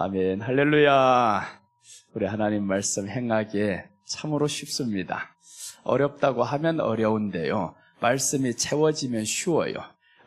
아멘. 할렐루야. 우리 하나님 말씀 행하기에 참으로 쉽습니다. 어렵다고 하면 어려운데요, 말씀이 채워지면 쉬워요.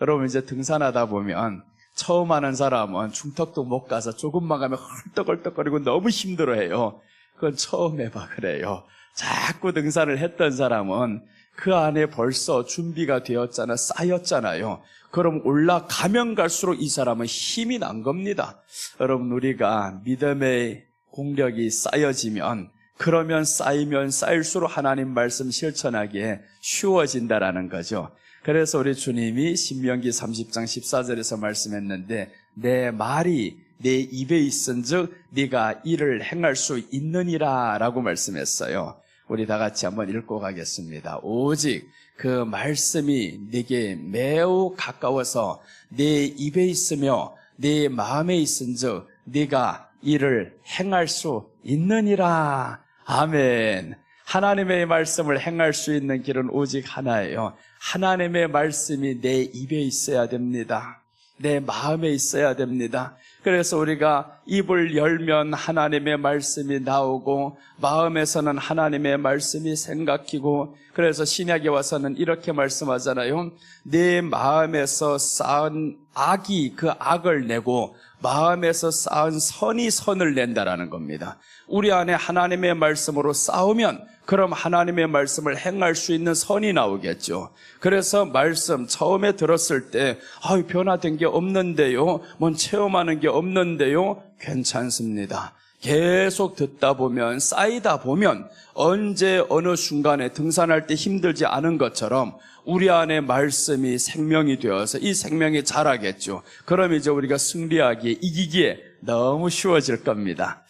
여러분, 이제 등산하다 보면 처음 하는 사람은 중턱도 못 가서 조금만 가면 헐떡헐떡거리고 너무 힘들어해요. 그건 처음 해봐 그래요. 자꾸 등산을 했던 사람은 그 안에 벌써 준비가 되었잖아요. 쌓였잖아요. 그럼 올라가면 갈수록 이 사람은 힘이 난 겁니다. 여러분, 우리가 믿음의 공력이 쌓여지면, 그러면 쌓이면 쌓일수록 하나님 말씀 실천하기에 쉬워진다라는 거죠. 그래서 우리 주님이 신명기 30장 14절에서 말씀했는데, 내 말이 내 입에 있은즉 네가 이를 행할 수 있느니라 라고 말씀했어요. 우리 다 같이 한번 읽고 가겠습니다. 오직 그 말씀이 네게 매우 가까워서 내 입에 있으며 내 마음에 있은즉 네가 이를 행할 수 있느니라. 아멘. 하나님의 말씀을 행할 수 있는 길은 오직 하나예요. 하나님의 말씀이 내 입에 있어야 됩니다. 내 마음에 있어야 됩니다. 그래서 우리가 입을 열면 하나님의 말씀이 나오고, 마음에서는 하나님의 말씀이 생각히고, 그래서 신약에 와서는 이렇게 말씀하잖아요. 내 마음에서 쌓은 악이 그 악을 내고, 마음에서 쌓은 선이 선을 낸다라는 겁니다. 우리 안에 하나님의 말씀으로 싸우면 그럼 하나님의 말씀을 행할 수 있는 선이 나오겠죠. 그래서 말씀 처음에 들었을 때 변화된 게 없는데요, 뭔 체험하는 게 없는데요, 괜찮습니다. 계속 듣다 보면, 쌓이다 보면 언제 어느 순간에 등산할 때 힘들지 않은 것처럼 우리 안에 말씀이 생명이 되어서 이 생명이 자라겠죠. 그럼 이제 우리가 승리하기에, 이기기에 너무 쉬워질 겁니다.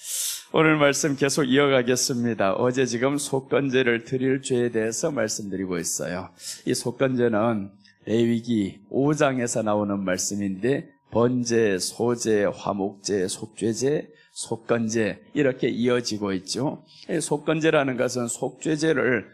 오늘 말씀 계속 이어가겠습니다. 어제 지금 속건제를 드릴 죄에 대해서 말씀드리고 있어요. 이 속건제는 레위기 5장에서 나오는 말씀인데, 번제, 소제, 화목제, 속죄제, 속건제 이렇게 이어지고 있죠. 속건제라는 것은 속죄제를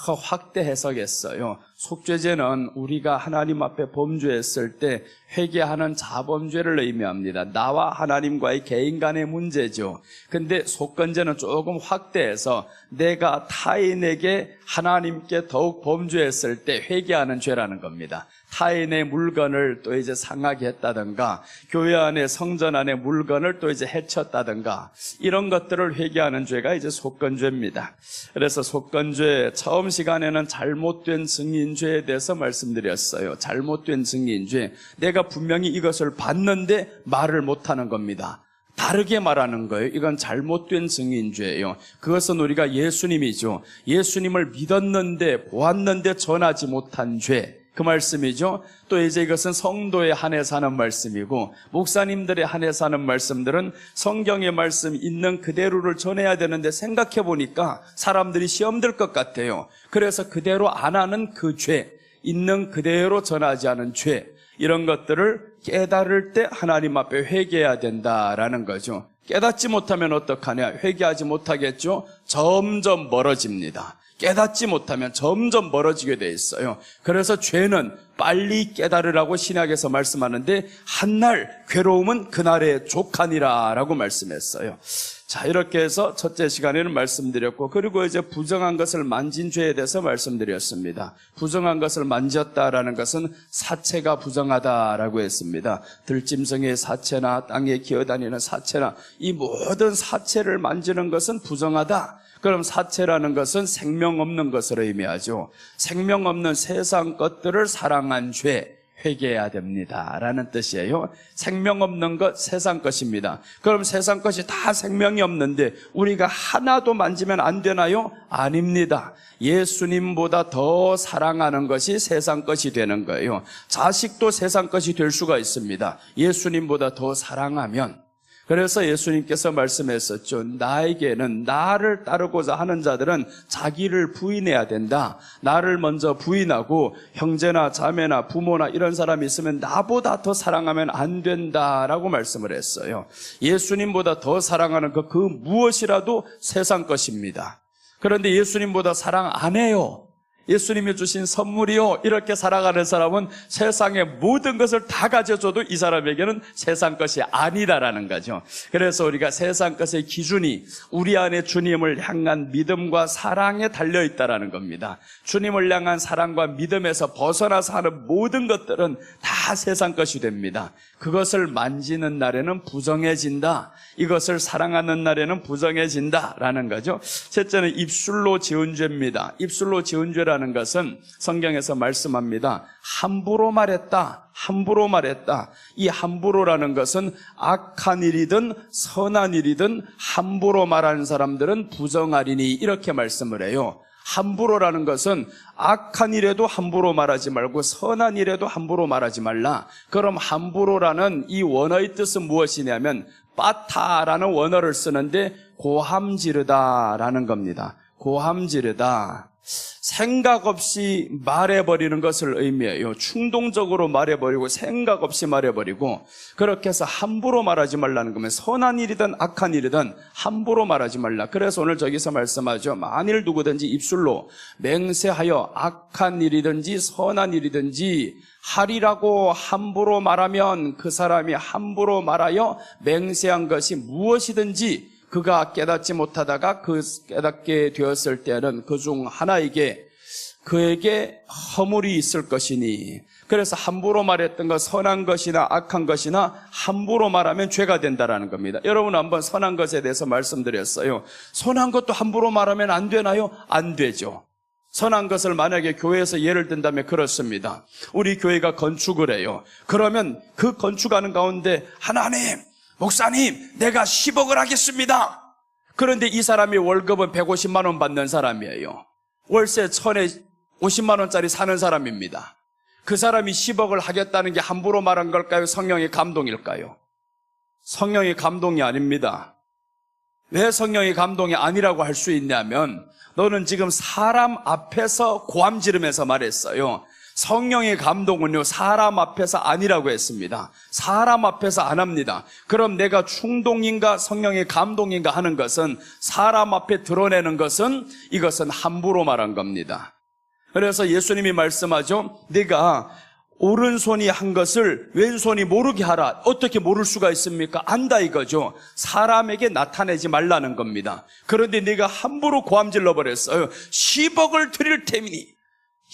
더 확대 해석했어요. 속죄제는 우리가 하나님 앞에 범죄했을 때 회개하는 자범죄를 의미합니다. 나와 하나님과의 개인 간의 문제죠. 근데 속건제는 조금 확대해서 내가 타인에게, 하나님께 더욱 범죄했을 때 회개하는 죄라는 겁니다. 타인의 물건을 또 이제 상하게 했다든가, 교회 안에 성전 안에 물건을 또 이제 해쳤다든가, 이런 것들을 회개하는 죄가 이제 속건죄입니다. 그래서 속건죄 처음 시간에는 잘못된 증인죄에 대해서 말씀드렸어요. 잘못된 증인죄, 내가 분명히 이것을 봤는데 말을 못하는 겁니다. 다르게 말하는 거예요. 이건 잘못된 증인죄예요. 그것은 우리가 예수님이죠. 예수님을 믿었는데, 보았는데 전하지 못한 죄, 그 말씀이죠. 또 이제 이것은 성도에 한해서 하는 말씀이고, 목사님들에 한해서 하는 말씀들은 성경의 말씀 있는 그대로를 전해야 되는데 생각해 보니까 사람들이 시험 들 것 같아요. 그래서 그대로 안 하는 그 죄, 있는 그대로 전하지 않은 죄, 이런 것들을 깨달을 때 하나님 앞에 회개해야 된다라는 거죠. 깨닫지 못하면 어떡하냐? 회개하지 못하겠죠? 점점 멀어집니다. 깨닫지 못하면 점점 멀어지게 돼 있어요. 그래서 죄는 빨리 깨달으라고 신약에서 말씀하는데, 한날 괴로움은 그날의 족하니라 라고 말씀했어요. 자, 이렇게 해서 첫째 시간에는 말씀드렸고, 그리고 이제 부정한 것을 만진 죄에 대해서 말씀드렸습니다. 부정한 것을 만졌다라는 것은 사체가 부정하다라고 했습니다. 들짐승의 사체나 땅에 기어다니는 사체나 이 모든 사체를 만지는 것은 부정하다. 그럼 사체라는 것은 생명 없는 것을 의미하죠. 생명 없는 세상 것들을 사랑한 죄, 회개해야 됩니다 라는 뜻이에요. 생명 없는 것, 세상 것입니다. 그럼 세상 것이 다 생명이 없는데 우리가 하나도 만지면 안 되나요? 아닙니다. 예수님보다 더 사랑하는 것이 세상 것이 되는 거예요. 자식도 세상 것이 될 수가 있습니다. 예수님보다 더 사랑하면. 그래서 예수님께서 말씀했었죠. 나에게는, 나를 따르고자 하는 자들은 자기를 부인해야 된다. 나를 먼저 부인하고 형제나 자매나 부모나 이런 사람이 있으면 나보다 더 사랑하면 안 된다라고 말씀을 했어요. 예수님보다 더 사랑하는 그 무엇이라도 세상 것입니다. 그런데 예수님보다 사랑 안 해요. 예수님이 주신 선물이요. 이렇게 살아가는 사람은 세상의 모든 것을 다 가져줘도 이 사람에게는 세상 것이 아니다라는 거죠. 그래서 우리가 세상 것의 기준이 우리 안에 주님을 향한 믿음과 사랑에 달려있다라는 겁니다. 주님을 향한 사랑과 믿음에서 벗어나서 하는 모든 것들은 다 세상 것이 됩니다. 그것을 만지는 날에는 부정해진다. 이것을 사랑하는 날에는 부정해진다라는 거죠. 셋째는 입술로 지은 죄입니다. 입술로 지은 죄라는 것은 성경에서 말씀합니다. 함부로 말했다. 함부로 말했다. 이 함부로라는 것은 악한 일이든 선한 일이든 함부로 말하는 사람들은 부정하리니 이렇게 말씀을 해요. 함부로라는 것은 악한 일에도 함부로 말하지 말고 선한 일에도 함부로 말하지 말라. 그럼 함부로라는 이 원어의 뜻은 무엇이냐면 빠타라는 원어를 쓰는데 고함지르다라는 겁니다. 고함지르다. 생각 없이 말해버리는 것을 의미해요. 충동적으로 말해버리고 생각 없이 말해버리고 그렇게 해서 함부로 말하지 말라는 거면 선한 일이든 악한 일이든 함부로 말하지 말라. 그래서 오늘 저기서 말씀하죠. 만일 누구든지 입술로 맹세하여 악한 일이든지 선한 일이든지 하리라고 함부로 말하면 그 사람이 함부로 말하여 맹세한 것이 무엇이든지 그가 깨닫지 못하다가 그 깨닫게 되었을 때는 그 중 하나에게 그에게 허물이 있을 것이니 그래서 함부로 말했던 것 선한 것이나 악한 것이나 함부로 말하면 죄가 된다라는 겁니다. 여러분 한번 선한 것에 대해서 말씀드렸어요. 선한 것도 함부로 말하면 안 되나요? 안 되죠. 선한 것을 만약에 교회에서 예를 든다면 그렇습니다. 우리 교회가 건축을 해요. 그러면 그 건축하는 가운데 하나님 목사님, 내가 10억을 하겠습니다. 그런데 이 사람이 월급은 150만 원 받는 사람이에요. 월세 1,050만 원짜리 사는 사람입니다. 그 사람이 10억을 하겠다는 게 함부로 말한 걸까요? 성령의 감동일까요? 성령의 감동이 아닙니다. 왜 성령의 감동이 아니라고 할 수 있냐면 너는 지금 사람 앞에서 고함 지르면서 말했어요. 성령의 감동은요 사람 앞에서 아니라고 했습니다. 사람 앞에서 안 합니다. 그럼 내가 충동인가 성령의 감동인가 하는 것은 사람 앞에 드러내는 것은 이것은 함부로 말한 겁니다. 그래서 예수님이 말씀하죠. 네가 오른손이 한 것을 왼손이 모르게 하라. 어떻게 모를 수가 있습니까? 안다 이거죠. 사람에게 나타내지 말라는 겁니다. 그런데 네가 함부로 고함질러 버렸어요. 10억을 드릴 테니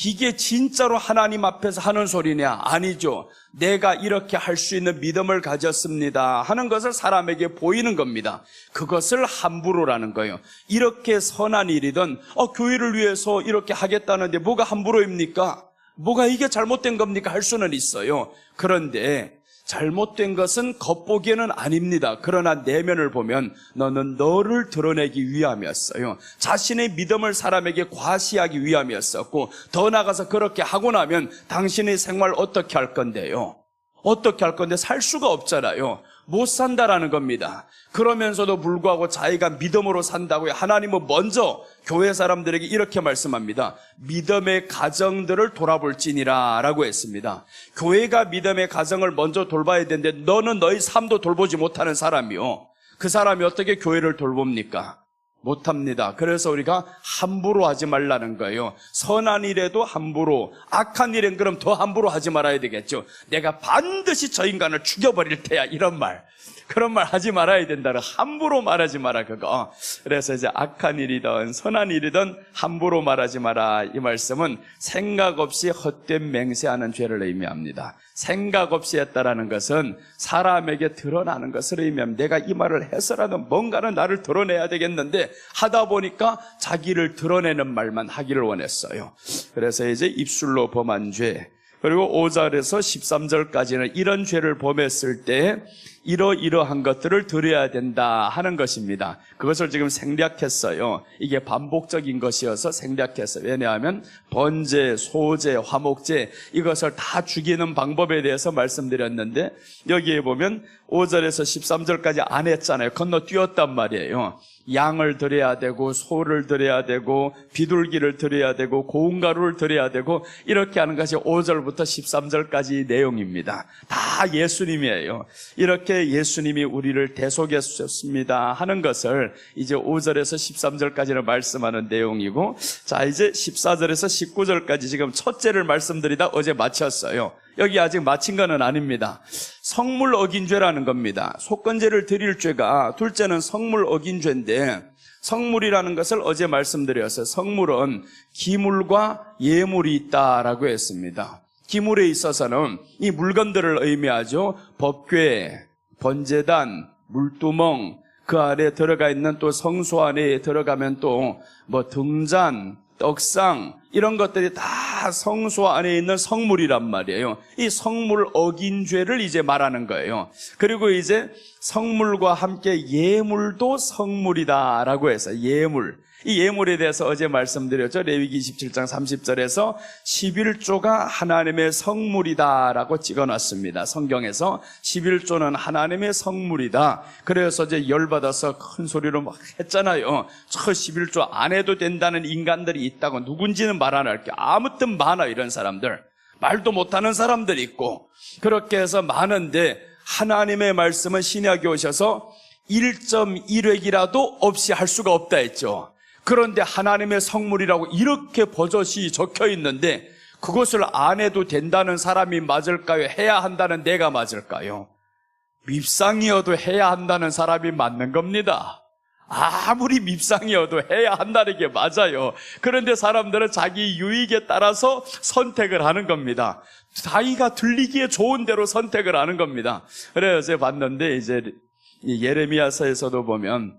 이게 진짜로 하나님 앞에서 하는 소리냐? 아니죠. 내가 이렇게 할 수 있는 믿음을 가졌습니다 하는 것을 사람에게 보이는 겁니다. 그것을 함부로라는 거예요. 이렇게 선한 일이든 교회를 위해서 이렇게 하겠다는데 뭐가 함부로입니까? 뭐가 이게 잘못된 겁니까? 할 수는 있어요. 그런데 잘못된 것은 겉보기에는 아닙니다. 그러나 내면을 보면 너는 너를 드러내기 위함이었어요. 자신의 믿음을 사람에게 과시하기 위함이었었고 더 나아가서 그렇게 하고 나면 당신의 생활 어떻게 할 건데요? 어떻게 할 건데 살 수가 없잖아요. 못 산다라는 겁니다. 그러면서도 불구하고 자기가 믿음으로 산다고요. 하나님은 먼저 교회 사람들에게 이렇게 말씀합니다. 믿음의 가정들을 돌아볼지니라 라고 했습니다. 교회가 믿음의 가정을 먼저 돌봐야 되는데 너는 너희 삶도 돌보지 못하는 사람이요. 그 사람이 어떻게 교회를 돌봅니까? 못합니다. 그래서 우리가 함부로 하지 말라는 거예요. 선한 일에도 함부로, 악한 일엔 그럼 더 함부로 하지 말아야 되겠죠. 내가 반드시 저 인간을 죽여버릴 테야 이런 말, 그런 말 하지 말아야 된다. 함부로 말하지 마라 그거. 그래서 이제 악한 일이든 선한 일이든 함부로 말하지 마라. 이 말씀은 생각 없이 헛된 맹세하는 죄를 의미합니다. 생각 없이 했다라는 것은 사람에게 드러나는 것을 의미합니다. 내가 이 말을 해서라도 뭔가는 나를 드러내야 되겠는데 하다 보니까 자기를 드러내는 말만 하기를 원했어요. 그래서 이제 입술로 범한 죄, 그리고 5절에서 13절까지는 이런 죄를 범했을 때 이러이러한 것들을 드려야 된다 하는 것입니다. 그것을 지금 생략했어요. 이게 반복적인 것이어서 생략했어요. 왜냐하면 번제, 소제, 화목제 이것을 다 죽이는 방법에 대해서 말씀드렸는데 여기에 보면 5절에서 13절까지 안 했잖아요. 건너뛰었단 말이에요. 양을 드려야 되고 소를 드려야 되고 비둘기를 드려야 되고 고운 가루를 드려야 되고 이렇게 하는 것이 5절부터 13절까지 내용입니다. 다 예수님이에요. 이렇게 예수님이 우리를 대속해 주셨습니다 하는 것을 이제 5절에서 13절까지는 말씀하는 내용이고, 자 이제 14절에서 19절까지 지금 첫째를 말씀드리다 어제 마쳤어요. 여기 아직 마친 거는 아닙니다. 성물 어긴 죄라는 겁니다. 속건제를 드릴 죄가, 둘째는 성물 어긴 죄인데, 성물이라는 것을 어제 말씀드렸어요. 성물은 기물과 예물이 있다라고 했습니다. 기물에 있어서는 이 물건들을 의미하죠. 법궤, 번제단, 물두멍, 그 안에 들어가 있는 또 성소 안에 들어가면 또 뭐 등잔, 떡상, 이런 것들이 다 성소 안에 있는 성물이란 말이에요. 이 성물 어긴 죄를 이제 말하는 거예요. 그리고 이제 성물과 함께 예물도 성물이다라고 해서 예물, 이 예물에 대해서 어제 말씀드렸죠. 레위기 27장 30절에서 11조가 하나님의 성물이다라고 찍어놨습니다. 성경에서 11조는 하나님의 성물이다. 그래서 이제 열받아서 큰 소리로 막 했잖아요. 저 11조 안 해도 된다는 인간들이 있다고. 누군지는 말 안 할게. 아무튼 많아, 이런 사람들. 말도 못하는 사람들이 있고. 그렇게 해서 많은데 하나님의 말씀은 신약에 오셔서 1.1획이라도 없이 할 수가 없다 했죠. 그런데 하나님의 성물이라고 이렇게 버젓이 적혀 있는데 그것을 안 해도 된다는 사람이 맞을까요? 해야 한다는 내가 맞을까요? 밉상이어도 해야 한다는 사람이 맞는 겁니다. 아무리 밉상이어도 해야 한다는 게 맞아요. 그런데 사람들은 자기 유익에 따라서 선택을 하는 겁니다. 자기가 들리기에 좋은 대로 선택을 하는 겁니다. 그래서 제가 봤는데 이제 예레미야서에서도 보면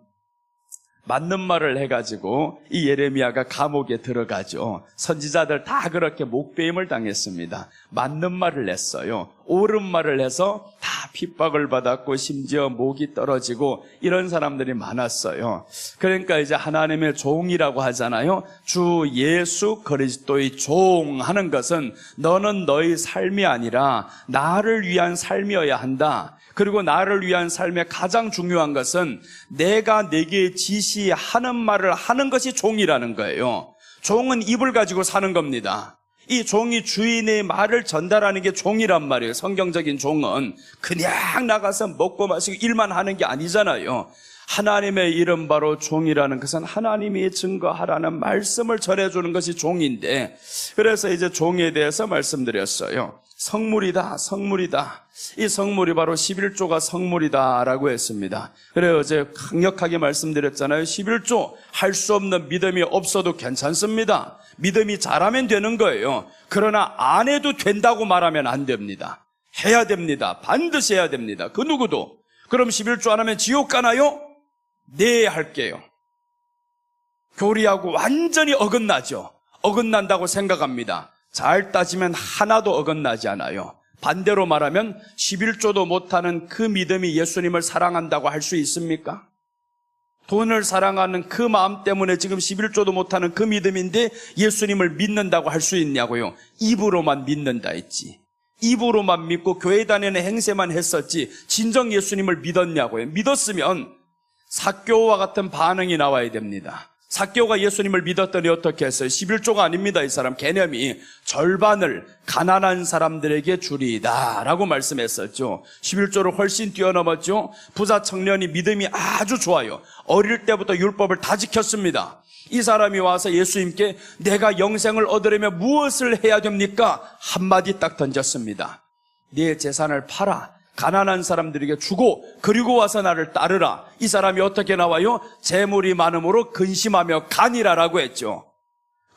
맞는 말을 해가지고 이 예레미야가 감옥에 들어가죠. 선지자들 다 그렇게 목배임을 당했습니다. 맞는 말을 했어요. 옳은 말을 해서 다 핍박을 받았고 심지어 목이 떨어지고 이런 사람들이 많았어요. 그러니까 이제 하나님의 종이라고 하잖아요. 주 예수 그리스도의 종 하는 것은 너는 너의 삶이 아니라 나를 위한 삶이어야 한다. 그리고 나를 위한 삶의 가장 중요한 것은 내가 내게 지시하는 말을 하는 것이 종이라는 거예요. 종은 입을 가지고 사는 겁니다. 이 종이 주인의 말을 전달하는 게 종이란 말이에요. 성경적인 종은 그냥 나가서 먹고 마시고 일만 하는 게 아니잖아요. 하나님의 이름 바로 종이라는 것은 하나님이 증거하라는 말씀을 전해주는 것이 종인데, 그래서 이제 종에 대해서 말씀드렸어요. 성물이다, 성물이다. 이 성물이 바로 11조가 성물이다라고 했습니다. 그래요, 어제 강력하게 말씀드렸잖아요. 11조 할 수 없는 믿음이 없어도 괜찮습니다. 믿음이 잘하면 되는 거예요. 그러나 안 해도 된다고 말하면 안 됩니다. 해야 됩니다. 반드시 해야 됩니다. 그 누구도. 그럼 11조 안 하면 지옥 가나요? 네, 할게요. 교리하고 완전히 어긋나죠. 어긋난다고 생각합니다. 잘 따지면 하나도 어긋나지 않아요. 반대로 말하면 11조도 못하는 그 믿음이 예수님을 사랑한다고 할 수 있습니까? 돈을 사랑하는 그 마음 때문에 지금 11조도 못하는 그 믿음인데 예수님을 믿는다고 할 수 있냐고요. 입으로만 믿는다 했지. 입으로만 믿고 교회 다니는 행세만 했었지 진정 예수님을 믿었냐고요. 믿었으면 삭개오와 같은 반응이 나와야 됩니다. 삭개오가 예수님을 믿었더니 어떻게 했어요? 11조가 아닙니다. 이 사람 개념이 절반을 가난한 사람들에게 주리이다 라고 말씀했었죠. 11조를 훨씬 뛰어넘었죠. 부자 청년이 믿음이 아주 좋아요. 어릴 때부터 율법을 다 지켰습니다. 이 사람이 와서 예수님께 내가 영생을 얻으려면 무엇을 해야 됩니까? 한마디 딱 던졌습니다. 네 재산을 팔아 가난한 사람들에게 주고 그리고 와서 나를 따르라. 이 사람이 어떻게 나와요? 재물이 많음으로 근심하며 가니라라고 했죠.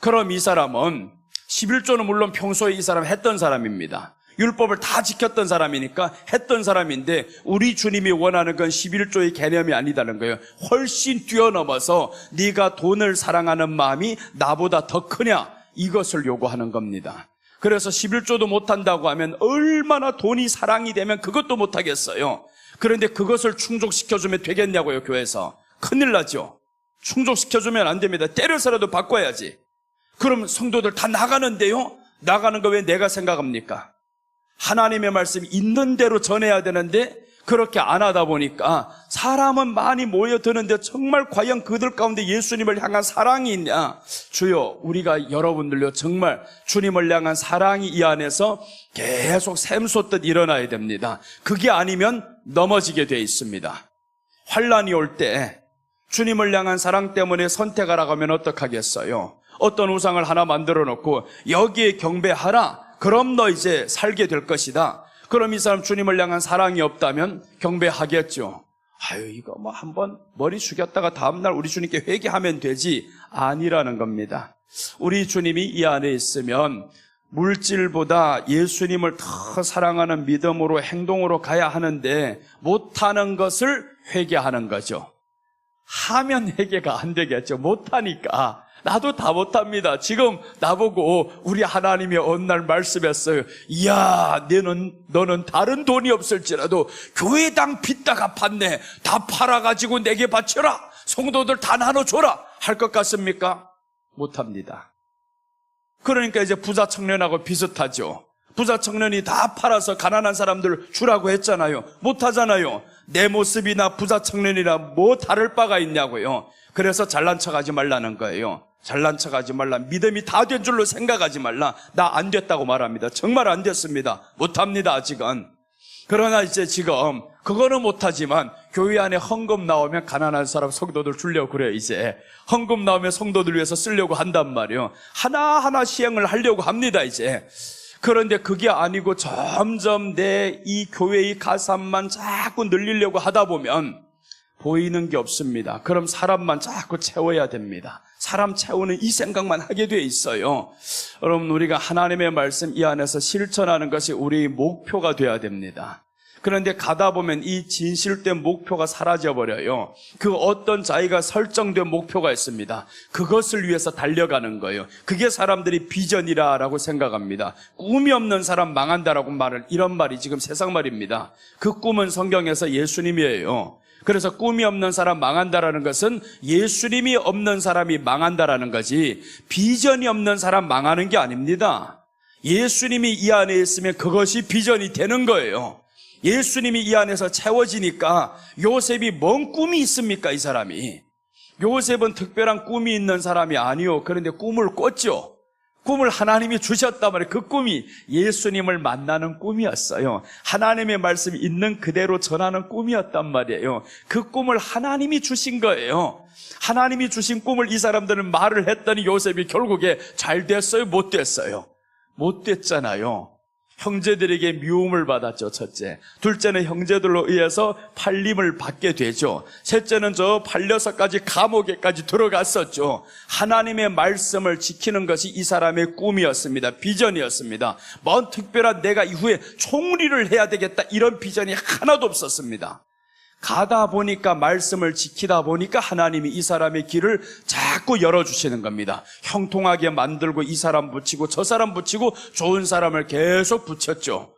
그럼 이 사람은 11조는 물론 평소에 이 사람 했던 사람입니다. 율법을 다 지켰던 사람이니까 했던 사람인데 우리 주님이 원하는 건 11조의 개념이 아니다는 거예요. 훨씬 뛰어넘어서 네가 돈을 사랑하는 마음이 나보다 더 크냐 이것을 요구하는 겁니다. 그래서 11조도 못한다고 하면 얼마나 돈이 사랑이 되면 그것도 못하겠어요. 그런데 그것을 충족시켜주면 되겠냐고요. 교회에서 큰일 나죠. 충족시켜주면 안 됩니다. 때려서라도 바꿔야지. 그럼 성도들 다 나가는데요. 나가는 거 왜 내가 생각합니까? 하나님의 말씀이 있는 대로 전해야 되는데 그렇게 안 하다 보니까 사람은 많이 모여드는데 정말 과연 그들 가운데 예수님을 향한 사랑이 있냐? 주여, 우리가 여러분들요 정말 주님을 향한 사랑이 이 안에서 계속 샘솟듯 일어나야 됩니다. 그게 아니면 넘어지게 돼 있습니다. 환란이 올 때 주님을 향한 사랑 때문에 선택하라고 하면 어떡하겠어요? 어떤 우상을 하나 만들어 놓고 여기에 경배하라, 그럼 너 이제 살게 될 것이다. 그럼 이 사람 주님을 향한 사랑이 없다면 경배하겠죠. 아유, 이거 뭐 한번 머리 숙였다가 다음날 우리 주님께 회개하면 되지. 아니라는 겁니다. 우리 주님이 이 안에 있으면 물질보다 예수님을 더 사랑하는 믿음으로 행동으로 가야 하는데 못하는 것을 회개하는 거죠. 하면 회개가 안 되겠죠. 못하니까. 나도 다 못합니다. 지금 나보고 우리 하나님이 어느 날 말씀했어요. 이야, 너는 다른 돈이 없을지라도 교회당 빚다 갚았네. 다 팔아가지고 내게 바쳐라. 성도들 다 나눠줘라. 할 것 같습니까? 못합니다. 그러니까 이제 부자 청년하고 비슷하죠. 부자 청년이 다 팔아서 가난한 사람들 주라고 했잖아요. 못하잖아요. 내 모습이나 부자 청년이나 뭐 다를 바가 있냐고요. 그래서 잘난 척하지 말라는 거예요. 잘난 척하지 말라. 믿음이 다 된 줄로 생각하지 말라. 나 안 됐다고 말합니다. 정말 안 됐습니다. 못합니다, 아직은. 그러나 이제 지금 그거는 못하지만 교회 안에 헌금 나오면 가난한 사람 성도들 주려고 그래요. 이제 헌금 나오면 성도들 위해서 쓰려고 한단 말이에요. 하나하나 시행을 하려고 합니다, 이제. 그런데 그게 아니고 점점 내 이 교회의 가산만 자꾸 늘리려고 하다 보면 보이는 게 없습니다. 그럼 사람만 자꾸 채워야 됩니다. 사람 채우는 이 생각만 하게 돼 있어요. 여러분, 우리가 하나님의 말씀 이 안에서 실천하는 것이 우리의 목표가 돼야 됩니다. 그런데 가다 보면 이 진실된 목표가 사라져버려요. 그 어떤 자기가 설정된 목표가 있습니다. 그것을 위해서 달려가는 거예요. 그게 사람들이 비전이라고 생각합니다. 꿈이 없는 사람 망한다라고 이런 말이 지금 세상 말입니다. 그 꿈은 성경에서 예수님이에요. 그래서 꿈이 없는 사람 망한다라는 것은 예수님이 없는 사람이 망한다라는 거지, 비전이 없는 사람 망하는 게 아닙니다. 예수님이 이 안에 있으면 그것이 비전이 되는 거예요. 예수님이 이 안에서 채워지니까 요셉이 뭔 꿈이 있습니까, 이 사람이? 요셉은 특별한 꿈이 있는 사람이 아니요. 그런데 꿈을 꿨죠. 꿈을 하나님이 주셨단 말이에요. 그 꿈이 예수님을 만나는 꿈이었어요. 하나님의 말씀이 있는 그대로 전하는 꿈이었단 말이에요. 그 꿈을 하나님이 주신 거예요. 하나님이 주신 꿈을 이 사람들은 말을 했더니 요셉이 결국에 잘 됐어요? 못 됐어요? 못 됐잖아요. 형제들에게 미움을 받았죠, 첫째. 둘째는 형제들로 의해서 팔림을 받게 되죠. 셋째는 팔려서까지 감옥에까지 들어갔었죠. 하나님의 말씀을 지키는 것이 이 사람의 꿈이었습니다. 비전이었습니다. 뭔 특별한 내가 이후에 총리를 해야 되겠다, 이런 비전이 하나도 없었습니다. 가다 보니까, 말씀을 지키다 보니까 하나님이 이 사람의 길을 자꾸 열어주시는 겁니다. 형통하게 만들고 이 사람 붙이고 저 사람 붙이고 좋은 사람을 계속 붙였죠.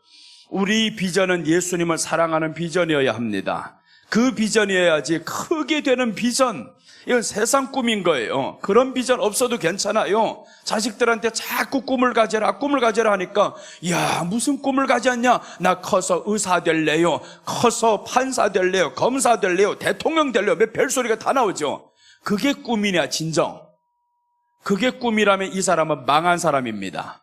우리 비전은 예수님을 사랑하는 비전이어야 합니다. 그 비전이어야지 크게 되는 비전, 이건 세상 꿈인 거예요. 그런 비전 없어도 괜찮아요. 자식들한테 자꾸 꿈을 가져라 하니까, 야, 무슨 꿈을 가졌냐? 나 커서 의사 될래요, 커서 판사 될래요, 검사 될래요, 대통령 될래요, 몇 별소리가 다 나오죠. 그게 꿈이냐, 진정? 그게 꿈이라면 이 사람은 망한 사람입니다.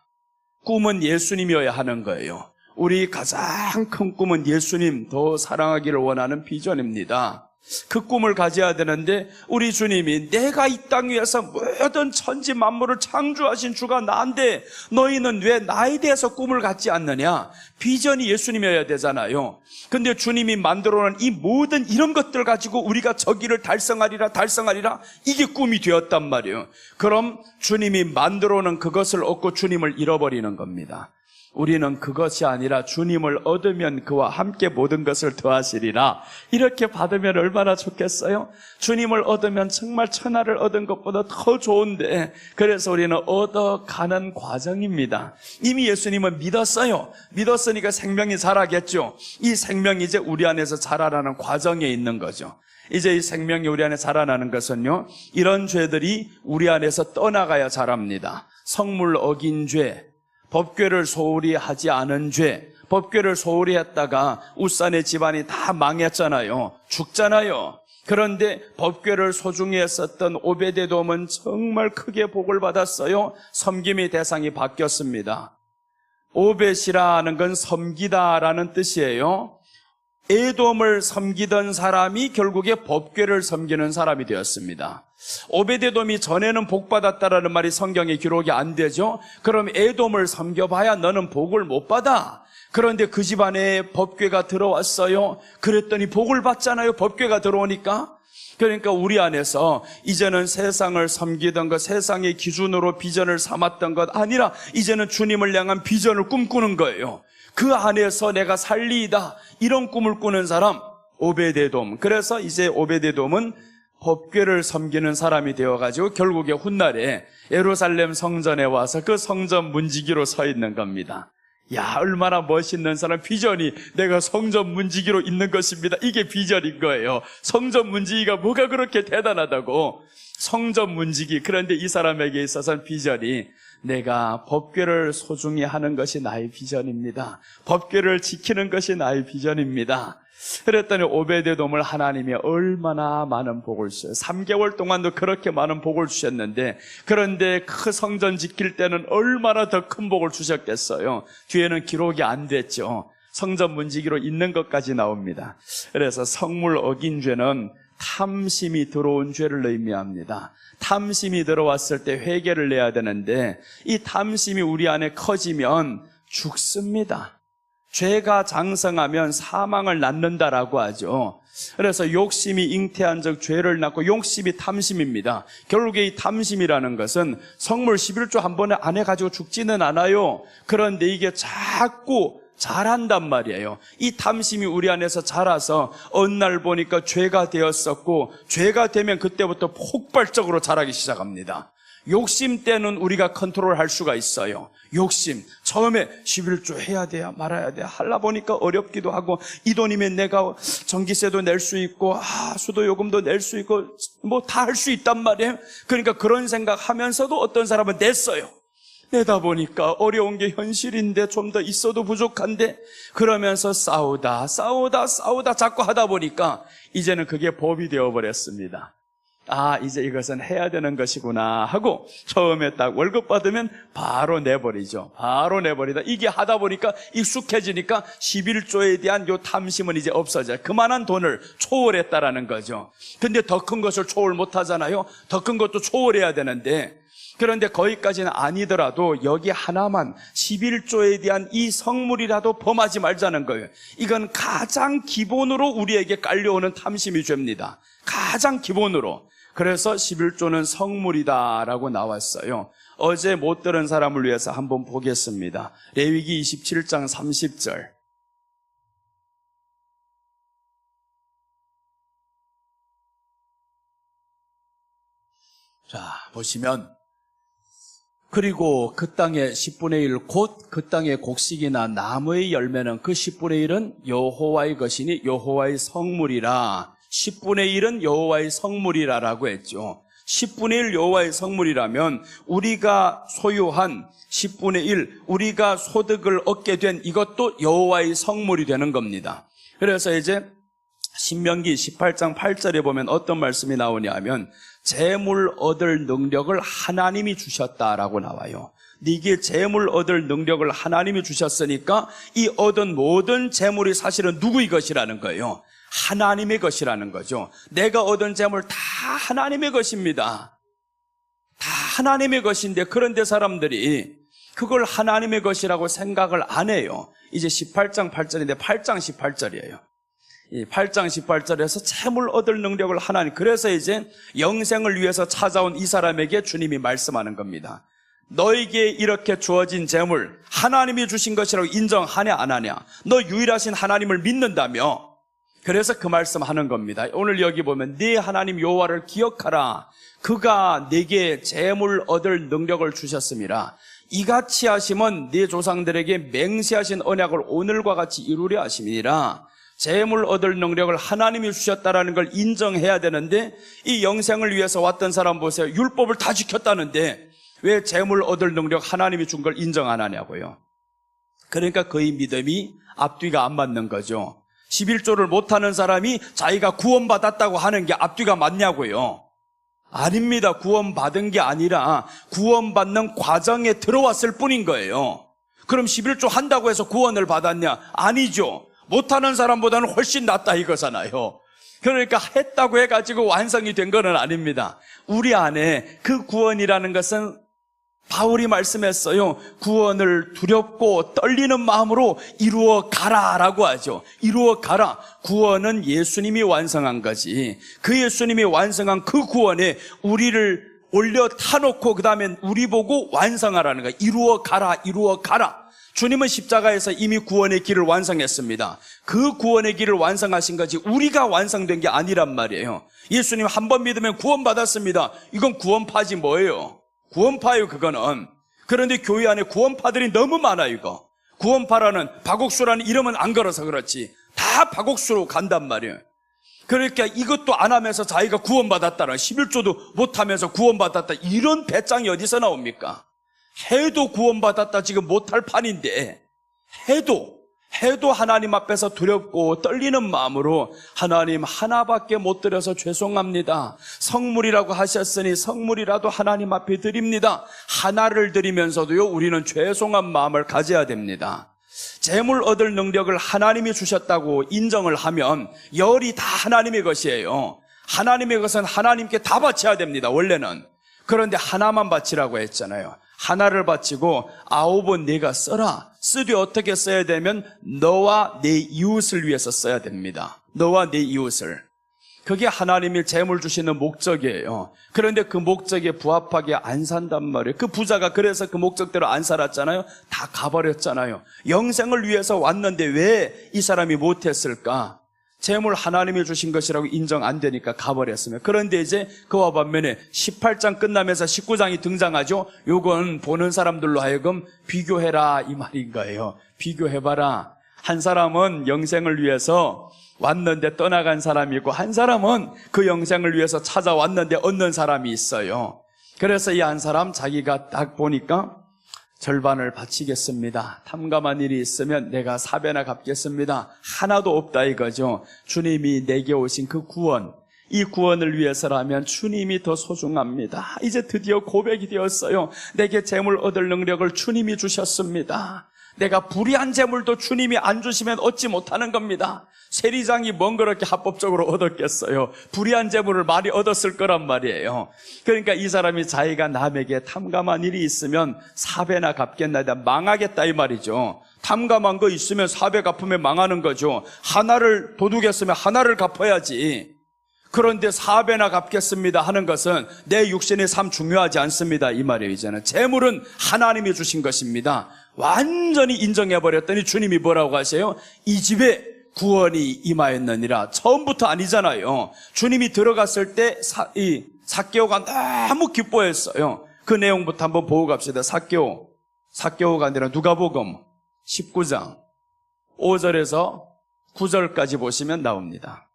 꿈은 예수님이어야 하는 거예요. 우리 가장 큰 꿈은 예수님 더 사랑하기를 원하는 비전입니다. 그 꿈을 가져야 되는데, 우리 주님이 내가 이 땅 위에서 모든 천지 만물을 창조하신 주가 나인데 너희는 왜 나에 대해서 꿈을 갖지 않느냐? 비전이 예수님이어야 되잖아요. 근데 주님이 만들어놓은 이 모든 이런 것들 가지고 우리가 저기를 달성하리라 이게 꿈이 되었단 말이에요. 그럼 주님이 만들어놓은 그것을 얻고 주님을 잃어버리는 겁니다. 우리는 그것이 아니라 주님을 얻으면 그와 함께 모든 것을 더하시리라, 이렇게 받으면 얼마나 좋겠어요? 주님을 얻으면 정말 천하를 얻은 것보다 더 좋은데, 그래서 우리는 얻어가는 과정입니다. 이미 예수님은 믿었어요. 믿었으니까 생명이 자라겠죠. 이 생명이 이제 우리 안에서 자라나는 과정에 있는 거죠. 이제 이 생명이 우리 안에 자라나는 것은요, 이런 죄들이 우리 안에서 떠나가야 자랍니다. 성물 어긴 죄, 법궤를 소홀히 하지 않은 죄, 법궤를 소홀히 했다가 웃산의 집안이 다 망했잖아요. 죽잖아요. 그런데 법궤를 소중히 했었던 오베데돔은 정말 크게 복을 받았어요. 섬김의 대상이 바뀌었습니다. 오벳이라는 건 섬기다라는 뜻이에요. 에돔을 섬기던 사람이 결국에 법궤를 섬기는 사람이 되었습니다. 오베데돔이 전에는 복 받았다라는 말이 성경에 기록이 안 되죠. 그럼 에돔을 섬겨봐야 너는 복을 못 받아. 그런데 그 집안에 법궤가 들어왔어요. 그랬더니 복을 받잖아요. 법궤가 들어오니까. 그러니까 우리 안에서 이제는 세상을 섬기던 것, 세상의 기준으로 비전을 삼았던 것 아니라 이제는 주님을 향한 비전을 꿈꾸는 거예요. 그 안에서 내가 살리이다, 이런 꿈을 꾸는 사람, 오베데돔. 그래서 이제 오베데돔은 법궤를 섬기는 사람이 되어가지고 결국에 훗날에 예루살렘 성전에 와서 그 성전 문지기로 서 있는 겁니다. 야, 얼마나 멋있는 사람. 비전이 내가 성전 문지기로 있는 것입니다. 이게 비전인 거예요. 성전 문지기가 뭐가 그렇게 대단하다고. 성전 문지기. 그런데 이 사람에게 있어서는 비전이 내가 법궤를 소중히 하는 것이 나의 비전입니다. 법궤를 지키는 것이 나의 비전입니다. 그랬더니 오베데돔을 하나님이 얼마나 많은 복을 주셨어요. 3개월 동안도 그렇게 많은 복을 주셨는데, 그런데 그 성전 지킬 때는 얼마나 더 큰 복을 주셨겠어요. 뒤에는 기록이 안 됐죠. 성전 문지기로 있는 것까지 나옵니다. 그래서 성물 어긴 죄는 탐심이 들어온 죄를 의미합니다. 탐심이 들어왔을 때 회개를 내야 되는데 이 탐심이 우리 안에 커지면 죽습니다. 죄가 장성하면 사망을 낳는다라고 하죠. 그래서 욕심이 잉태한 적 죄를 낳고, 욕심이 탐심입니다. 결국에 이 탐심이라는 것은 성물 11조 한 번에 안 해가지고 죽지는 않아요. 그런데 이게 자꾸 자란단 말이에요. 이 탐심이 우리 안에서 자라서 어느 날 보니까 죄가 되었었고, 죄가 되면 그때부터 폭발적으로 자라기 시작합니다. 욕심 때는 우리가 컨트롤할 수가 있어요. 욕심. 처음에 11조 해야 돼야 말아야 돼. 하려 보니까 어렵기도 하고, 이 돈이면 내가 전기세도 낼 수 있고, 수도요금도 낼 수 있고, 뭐 다 할 수 있단 말이에요. 그러니까 그런 생각하면서도 어떤 사람은 냈어요. 내다 보니까 어려운 게 현실인데 좀 더 있어도 부족한데, 그러면서 싸우다 자꾸 하다 보니까 이제는 그게 법이 되어버렸습니다. 이제 이것은 해야 되는 것이구나 하고 처음에 딱 월급 받으면 바로 내버리죠. 바로 내버리다. 이게 하다 보니까 익숙해지니까 11조에 대한 요 탐심은 이제 없어져요. 그만한 돈을 초월했다라는 거죠. 근데 더 큰 것을 초월 못 하잖아요. 더 큰 것도 초월해야 되는데, 그런데 거기까지는 아니더라도 여기 하나만 11조에 대한 이 성물이라도 범하지 말자는 거예요. 이건 가장 기본으로 우리에게 깔려오는 탐심이 죄입니다. 가장 기본으로. 그래서 11조는 성물이다라고 나왔어요. 어제 못 들은 사람을 위해서 한번 보겠습니다. 레위기 27장 30절. 자, 보시면, 그리고 그 땅의 10분의 1, 곧 그 땅의 곡식이나 나무의 열매는 그 10분의 1은 여호와의 것이니 여호와의 성물이라. 10분의 1은 여호와의 성물이라라고 했죠. 10분의 1 여호와의 성물이라면 우리가 소유한 10분의 1, 우리가 소득을 얻게 된 이것도 여호와의 성물이 되는 겁니다. 그래서 이제 신명기 18장 8절에 보면 어떤 말씀이 나오냐 하면 재물 얻을 능력을 하나님이 주셨다라고 나와요. 네게 재물 얻을 능력을 하나님이 주셨으니까 이 얻은 모든 재물이 사실은 누구의 것이라는 거예요? 하나님의 것이라는 거죠. 내가 얻은 재물 다 하나님의 것입니다. 다 하나님의 것인데, 그런데 사람들이 그걸 하나님의 것이라고 생각을 안 해요. 이제 18장 8절인데 8장 18절이에요. 이 8장 18절에서 재물 얻을 능력을 하나님, 그래서 이제 영생을 위해서 찾아온 이 사람에게 주님이 말씀하는 겁니다. 너에게 이렇게 주어진 재물 하나님이 주신 것이라고 인정하냐 안 하냐? 너 유일하신 하나님을 믿는다며? 그래서 그 말씀하는 겁니다. 오늘 여기 보면 네 하나님 여호와를 기억하라. 그가 네게 재물 얻을 능력을 주셨음이라. 이같이 하심은 네 조상들에게 맹세하신 언약을 오늘과 같이 이루려 하심이니라. 재물 얻을 능력을 하나님이 주셨다라는 걸 인정해야 되는데, 이 영생을 위해서 왔던 사람 보세요. 율법을 다 지켰다는데 왜 재물 얻을 능력 하나님이 준 걸 인정 안 하냐고요. 그러니까 그의 믿음이 앞뒤가 안 맞는 거죠. 11조를 못하는 사람이 자기가 구원받았다고 하는 게 앞뒤가 맞냐고요. 아닙니다. 구원받은 게 아니라 구원받는 과정에 들어왔을 뿐인 거예요. 그럼 11조 한다고 해서 구원을 받았냐? 아니죠. 못하는 사람보다는 훨씬 낫다 이거잖아요. 그러니까 했다고 해가지고 완성이 된 거는 아닙니다. 우리 안에 그 구원이라는 것은 바울이 말씀했어요. 구원을 두렵고 떨리는 마음으로 이루어 가라라고 하죠. 이루어 가라. 구원은 예수님이 완성한 거지. 그 예수님이 완성한 그 구원에 우리를 올려 타놓고 그 다음에 우리 보고 완성하라는 거예요. 이루어 가라, 이루어 가라. 주님은 십자가에서 이미 구원의 길을 완성했습니다. 그 구원의 길을 완성하신 거지 우리가 완성된 게 아니란 말이에요. 예수님 한 번 믿으면 구원받았습니다. 이건 구원파지 뭐예요? 구원파예요, 그거는. 그런데 교회 안에 구원파들이 너무 많아요, 이거. 구원파라는 박옥수라는 이름은 안 걸어서 그렇지. 다 박옥수로 간단 말이에요. 그러니까 이것도 안 하면서 자기가 구원받았다는 11조도 못하면서 구원받았다. 이런 배짱이 어디서 나옵니까? 해도 구원받았다 지금 못할 판인데 해도 하나님 앞에서 두렵고 떨리는 마음으로 하나님 하나밖에 못 드려서 죄송합니다. 성물이라고 하셨으니 성물이라도 하나님 앞에 드립니다. 하나를 드리면서도요 우리는 죄송한 마음을 가져야 됩니다. 재물 얻을 능력을 하나님이 주셨다고 인정을 하면 열이 다 하나님의 것이에요. 하나님의 것은 하나님께 다 바쳐야 됩니다. 원래는. 그런데 하나만 바치라고 했잖아요. 하나를 바치고 9은 네가 써라. 쓰되 어떻게 써야 되면 너와 내 이웃을 위해서 써야 됩니다. 너와 내 이웃을. 그게 하나님이 재물 주시는 목적이에요. 그런데 그 목적에 부합하게 안 산단 말이에요. 그 부자가 그래서 그 목적대로 안 살았잖아요. 다 가버렸잖아요. 영생을 위해서 왔는데 왜 이 사람이 못했을까? 재물 하나님이 주신 것이라고 인정 안 되니까 가버렸으면. 그런데 이제 그와 반면에 18장 끝나면서 19장이 등장하죠. 요건 보는 사람들로 하여금 비교해라 이 말인 거예요. 비교해봐라. 한 사람은 영생을 위해서 왔는데 떠나간 사람이 있고 한 사람은 그 영생을 위해서 찾아왔는데 얻는 사람이 있어요. 그래서 이 한 사람 자기가 딱 보니까 절반을 바치겠습니다. 탐감한 일이 있으면 내가 4배나 갚겠습니다. 하나도 없다 이거죠. 주님이 내게 오신 그 구원, 이 구원을 위해서라면 주님이 더 소중합니다. 이제 드디어 고백이 되었어요. 내게 재물 얻을 능력을 주님이 주셨습니다. 내가 불의한 재물도 주님이 안 주시면 얻지 못하는 겁니다. 세리장이 뭔 그렇게 합법적으로 얻었겠어요. 불의한 재물을 많이 얻었을 거란 말이에요. 그러니까 이 사람이 자기가 남에게 탐감한 일이 있으면 4배나 갚겠나이다. 망하겠다 이 말이죠. 탐감한 거 있으면 4배 갚으면 망하는 거죠. 하나를 도둑했으면 하나를 갚아야지. 그런데 4배나 갚겠습니다 하는 것은 내 육신의 삶 중요하지 않습니다 이 말이에요. 이제는 재물은 하나님이 주신 것입니다. 완전히 인정해버렸더니 주님이 뭐라고 하세요? 이 집에 구원이 임하였느니라. 처음부터 아니잖아요. 주님이 들어갔을 때 이 삭개오가 너무 기뻐했어요. 그 내용부터 한번 보고 갑시다. 삭개오가 아니라 누가복음 19장 5절에서 9절까지 보시면 나옵니다.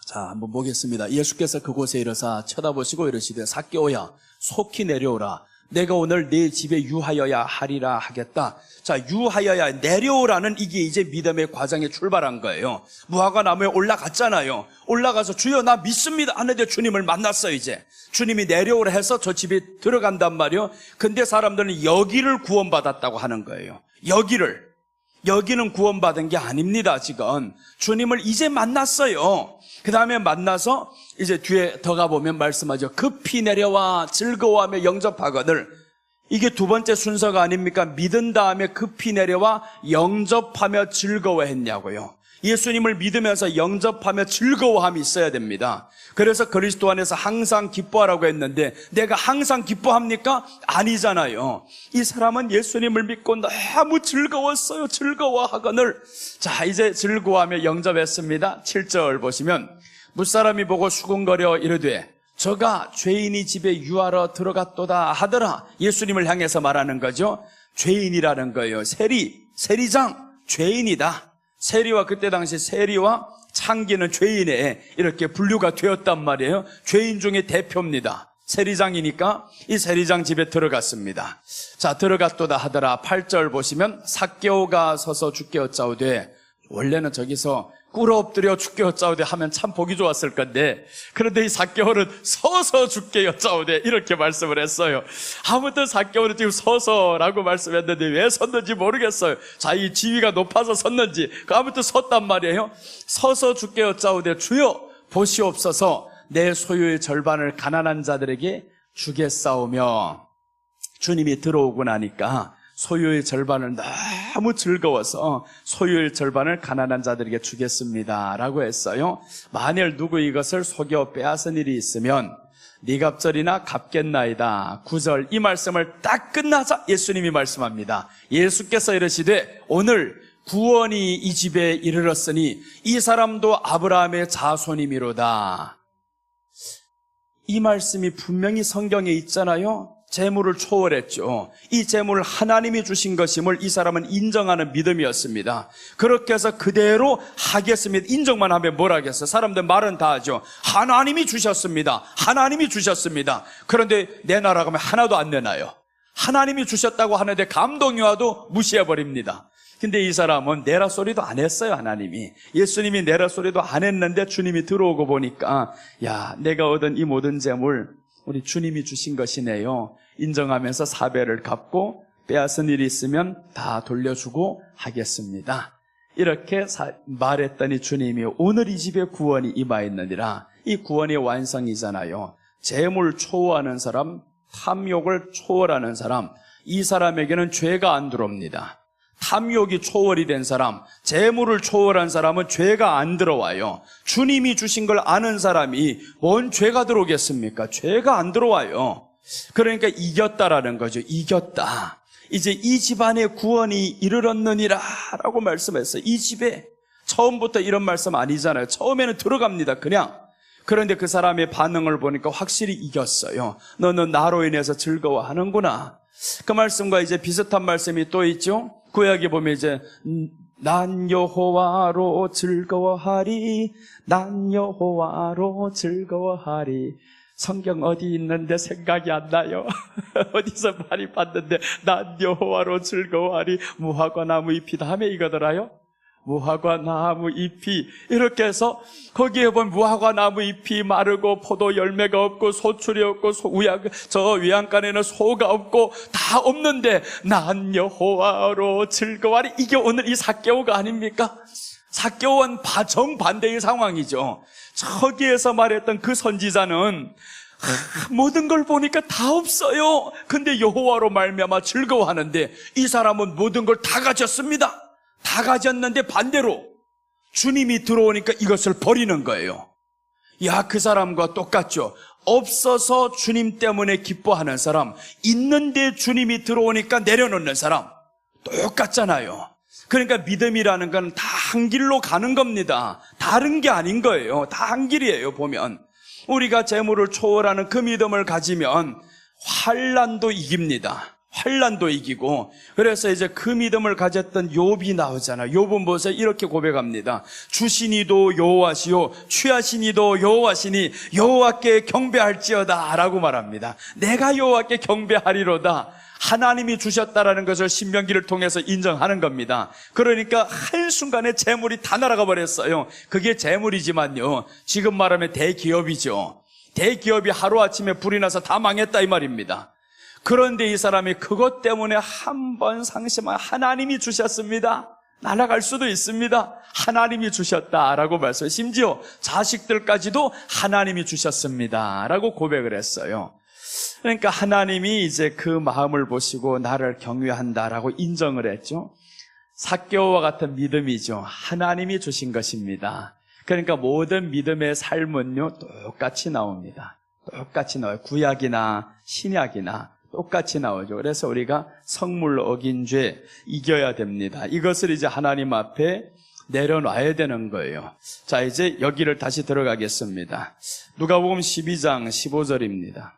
자, 한번 보겠습니다. 예수께서 그곳에 이르사 쳐다보시고 이르시되 삭개오야 속히 내려오라. 내가 오늘 네 집에 유하여야 하리라 하겠다. 자, 유하여야 내려오라는 이게 이제 믿음의 과정에 출발한 거예요. 무화과나무에 올라갔잖아요. 올라가서 주여 나 믿습니다 하는데 주님을 만났어요. 이제 주님이 내려오라 해서 저 집에 들어간단 말이에요. 근데 사람들은 여기를 구원받았다고 하는 거예요. 여기는 구원받은 게 아닙니다. 지금 주님을 이제 만났어요. 그 다음에 만나서 이제 뒤에 더 가보면 말씀하죠. 급히 내려와 즐거워하며 영접하거늘. 이게 두 번째 순서가 아닙니까? 믿은 다음에 급히 내려와 영접하며 즐거워했냐고요. 예수님을 믿으면서 영접하며 즐거워함이 있어야 됩니다. 그래서 그리스도 안에서 항상 기뻐하라고 했는데 내가 항상 기뻐합니까? 아니잖아요. 이 사람은 예수님을 믿고 너무 즐거웠어요. 즐거워하거늘. 자, 이제 즐거워하며 영접했습니다. 7절 보시면 무사람이 보고 수군거려 이르되 저가 죄인이 집에 유하러 들어갔도다 하더라. 예수님을 향해서 말하는 거죠. 죄인이라는 거예요. 세리장 죄인이다. 세리와 그때 당시 세리와 창기는 죄인에 이렇게 분류가 되었단 말이에요. 죄인 중에 대표입니다. 세리장이니까 이 세리장 집에 들어갔습니다. 자, 들어갔도다 하더라. 8절 보시면 삭개오가 서서 주께 여짜오되, 원래는 저기서 꿇어 엎드려 주께 여짜오되 하면 참 보기 좋았을 건데, 그런데 이 삭개오는 서서 주께 여짜오되 이렇게 말씀을 했어요. 아무튼 삭개오는 지금 서서라고 말씀했는데 왜 섰는지 모르겠어요. 자기 지위가 높아서 섰는지 아무튼 섰단 말이에요. 서서 주께 여짜오되 주여 보시옵소서, 내 소유의 절반을 가난한 자들에게 주겠사오며, 주님이 들어오고 나니까 소유의 절반을 너무 즐거워서 소유의 절반을 가난한 자들에게 주겠습니다 라고 했어요. 만일 누구 이것을 속여 빼앗은 일이 있으면 네 갑절이나 갚겠나이다. 9절, 이 말씀을 딱 끝나자 예수님이 말씀합니다. 예수께서 이르시되 오늘 구원이 이 집에 이르렀으니 이 사람도 아브라함의 자손이미로다. 이 말씀이 분명히 성경에 있잖아요. 재물을 초월했죠. 이 재물을 하나님이 주신 것임을 이 사람은 인정하는 믿음이었습니다. 그렇게 해서 그대로 하겠습니다. 인정만 하면 뭘 하겠어요? 사람들 말은 다 하죠. 하나님이 주셨습니다. 하나님이 주셨습니다. 그런데 내놔라고 하면 하나도 안 내놔요. 하나님이 주셨다고 하는데 감동이 와도 무시해버립니다. 근데 이 사람은 내라 소리도 안 했어요. 하나님이, 예수님이 내라 소리도 안 했는데 주님이 들어오고 보니까, 야, 내가 얻은 이 모든 재물 우리 주님이 주신 것이네요 인정하면서 사배를 갚고 빼앗은 일이 있으면 다 돌려주고 하겠습니다. 이렇게 말했더니 주님이 오늘 이 집에 구원이 임하였느니라. 이 구원의 완성이잖아요. 재물 초월하는 사람, 탐욕을 초월하는 사람, 이 사람에게는 죄가 안 들어옵니다. 탐욕이 초월이 된 사람, 재물을 초월한 사람은 죄가 안 들어와요. 주님이 주신 걸 아는 사람이 뭔 죄가 들어오겠습니까? 죄가 안 들어와요. 그러니까 이겼다라는 거죠. 이겼다. 이제 이 집안에 구원이 이르렀느니라 라고 말씀했어요. 이 집에. 처음부터 이런 말씀 아니잖아요. 처음에는 들어갑니다. 그냥. 그런데 그 사람의 반응을 보니까 확실히 이겼어요. 너는 나로 인해서 즐거워하는구나. 그 말씀과 이제 비슷한 말씀이 또 있죠. 구약에 보면 이제 난 여호와로 즐거워하리, 난 여호와로 즐거워하리. 성경 어디 있는데 생각이 안 나요. 어디서 많이 봤는데 난 여호와로 즐거워하리, 무화과 나무 잎이 다음에 이거더라요. 무화과 나무 잎이, 이렇게 해서 거기에 보면 무화과 나무 잎이 마르고 포도 열매가 없고 소출이 없고 저 위안간에는 소가 없고 다 없는데 난 여호와로 즐거워하리. 이게 오늘 이 삭개오가 아닙니까? 삭개오는 정반대의 상황이죠. 저기에서 말했던 그 선지자는 모든 걸 보니까 다 없어요. 근데 여호와로 말미암아 즐거워하는데 이 사람은 모든 걸 다 가졌습니다. 다 가졌는데 반대로 주님이 들어오니까 이것을 버리는 거예요. 야, 그 사람과 똑같죠. 없어서 주님 때문에 기뻐하는 사람, 있는데 주님이 들어오니까 내려놓는 사람, 똑같잖아요. 그러니까 믿음이라는 건 다 한 길로 가는 겁니다. 다른 게 아닌 거예요. 다 한 길이에요. 보면 우리가 재물을 초월하는 그 믿음을 가지면 환난도 이깁니다. 환난도 이기고. 그래서 이제 그 믿음을 가졌던 욥이 나오잖아요. 욥은 보세요. 이렇게 고백합니다. 주시니도 여호와시요 취하시니도 여호와시니 여호와께 경배할지어다 라고 말합니다. 내가 여호와께 경배하리로다. 하나님이 주셨다라는 것을 신명기를 통해서 인정하는 겁니다. 그러니까 한순간에 재물이 다 날아가 버렸어요. 그게 재물이지만요, 지금 말하면 대기업이죠. 대기업이 하루아침에 불이 나서 다 망했다 이 말입니다. 그런데 이 사람이 그것 때문에 한 번 상심한, 하나님이 주셨습니다. 날아갈 수도 있습니다. 하나님이 주셨다라고 말씀해요. 심지어 자식들까지도 하나님이 주셨습니다 라고 고백을 했어요. 그러니까 하나님이 이제 그 마음을 보시고 나를 경외한다라고 인정을 했죠. 삭개오와 같은 믿음이죠. 하나님이 주신 것입니다. 그러니까 모든 믿음의 삶은요 똑같이 나옵니다. 똑같이 나와요. 구약이나 신약이나 똑같이 나오죠. 그래서 우리가 성물 어긴 죄 이겨야 됩니다. 이것을 이제 하나님 앞에 내려놔야 되는 거예요. 자, 이제 여기를 다시 들어가겠습니다. 누가복음 12장 15절입니다.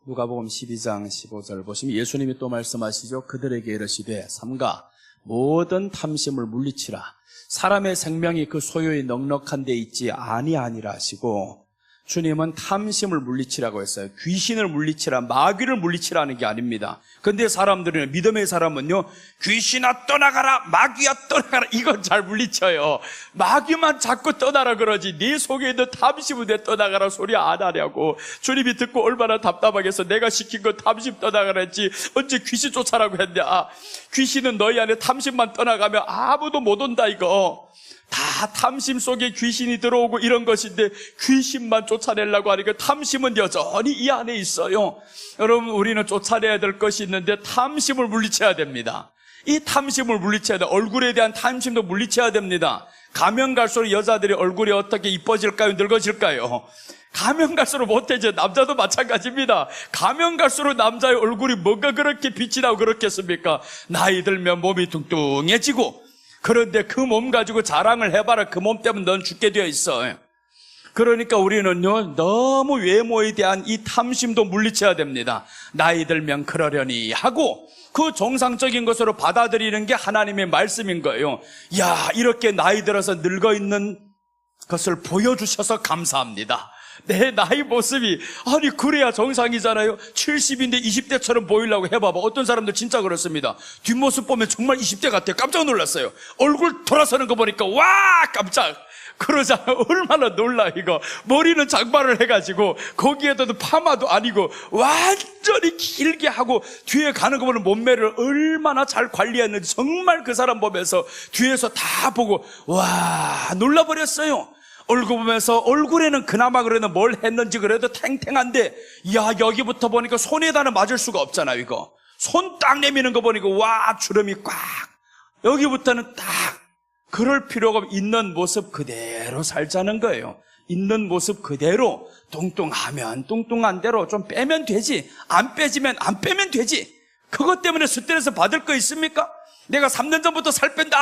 누가복음 12장 15절 보시면 예수님이 또 말씀하시죠. 그들에게 이르시되 삼가 모든 탐심을 물리치라. 사람의 생명이 그 소유의 넉넉한 데 있지 아니하니라 하시고, 주님은 탐심을 물리치라고 했어요. 귀신을 물리치라, 마귀를 물리치라는 게 아닙니다. 근데 사람들은, 믿음의 사람은요, 귀신아 떠나가라, 마귀야 떠나가라, 이건 잘 물리쳐요. 마귀만 자꾸 떠나라 그러지, 네 속에 있는 탐심은 내 떠나가라 소리 안 하냐고. 주님이 듣고 얼마나 답답하겠어. 내가 시킨 건 탐심 떠나가라 했지 언제 귀신 쫓아라고 했냐. 귀신은 너희 안에 탐심만 떠나가면 아무도 못 온다 이거. 다 탐심 속에 귀신이 들어오고 이런 것인데 귀신만 쫓아내려고 하니까 탐심은 여전히 이 안에 있어요. 여러분, 우리는 쫓아내야 될 것이 있는데 탐심을 물리쳐야 됩니다. 이 탐심을 물리쳐야 돼. 얼굴에 대한 탐심도 물리쳐야 됩니다. 가면 갈수록 여자들이 얼굴이 어떻게 이뻐질까요? 늙어질까요? 가면 갈수록 못해져. 남자도 마찬가지입니다. 가면 갈수록 남자의 얼굴이 뭐가 그렇게 빛이 나고 그렇겠습니까? 나이 들면 몸이 뚱뚱해지고, 그런데 그 몸 가지고 자랑을 해봐라. 그 몸 때문에 넌 죽게 되어 있어. 그러니까 우리는요, 너무 외모에 대한 이 탐심도 물리쳐야 됩니다. 나이 들면 그러려니 하고, 그 정상적인 것으로 받아들이는 게 하나님의 말씀인 거예요. 야, 이렇게 나이 들어서 늙어 있는 것을 보여주셔서 감사합니다. 내 나이 모습이, 아니 그래야 정상이잖아요. 70인데 20대처럼 보이려고 해봐봐. 어떤 사람들 진짜 그렇습니다. 뒷모습 보면 정말 20대 같아요. 깜짝 놀랐어요. 얼굴 돌아서는 거 보니까 와 깜짝. 그러잖아. 얼마나 놀라 이거. 머리는 장발을 해가지고 거기에다도 파마도 아니고 완전히 길게 하고 뒤에 가는 거 보면 몸매를 얼마나 잘 관리했는지 정말 그 사람 보면서 뒤에서 다 보고 와 놀라버렸어요. 얼굴 보면서 얼굴에는 그나마 그래도 뭘 했는지 그래도 탱탱한데, 야 여기부터 보니까 손에다는 맞을 수가 없잖아요. 이거 손 딱 내미는 거 보니까 와 주름이 꽉. 여기부터는 딱. 그럴 필요가 없. 있는 모습 그대로 살자는 거예요. 있는 모습 그대로. 뚱뚱하면 뚱뚱한 대로 좀 빼면 되지. 안 빼지면 안 빼면 되지. 그것 때문에 스트레스 받을 거 있습니까? 내가 3년 전부터 살 뺀다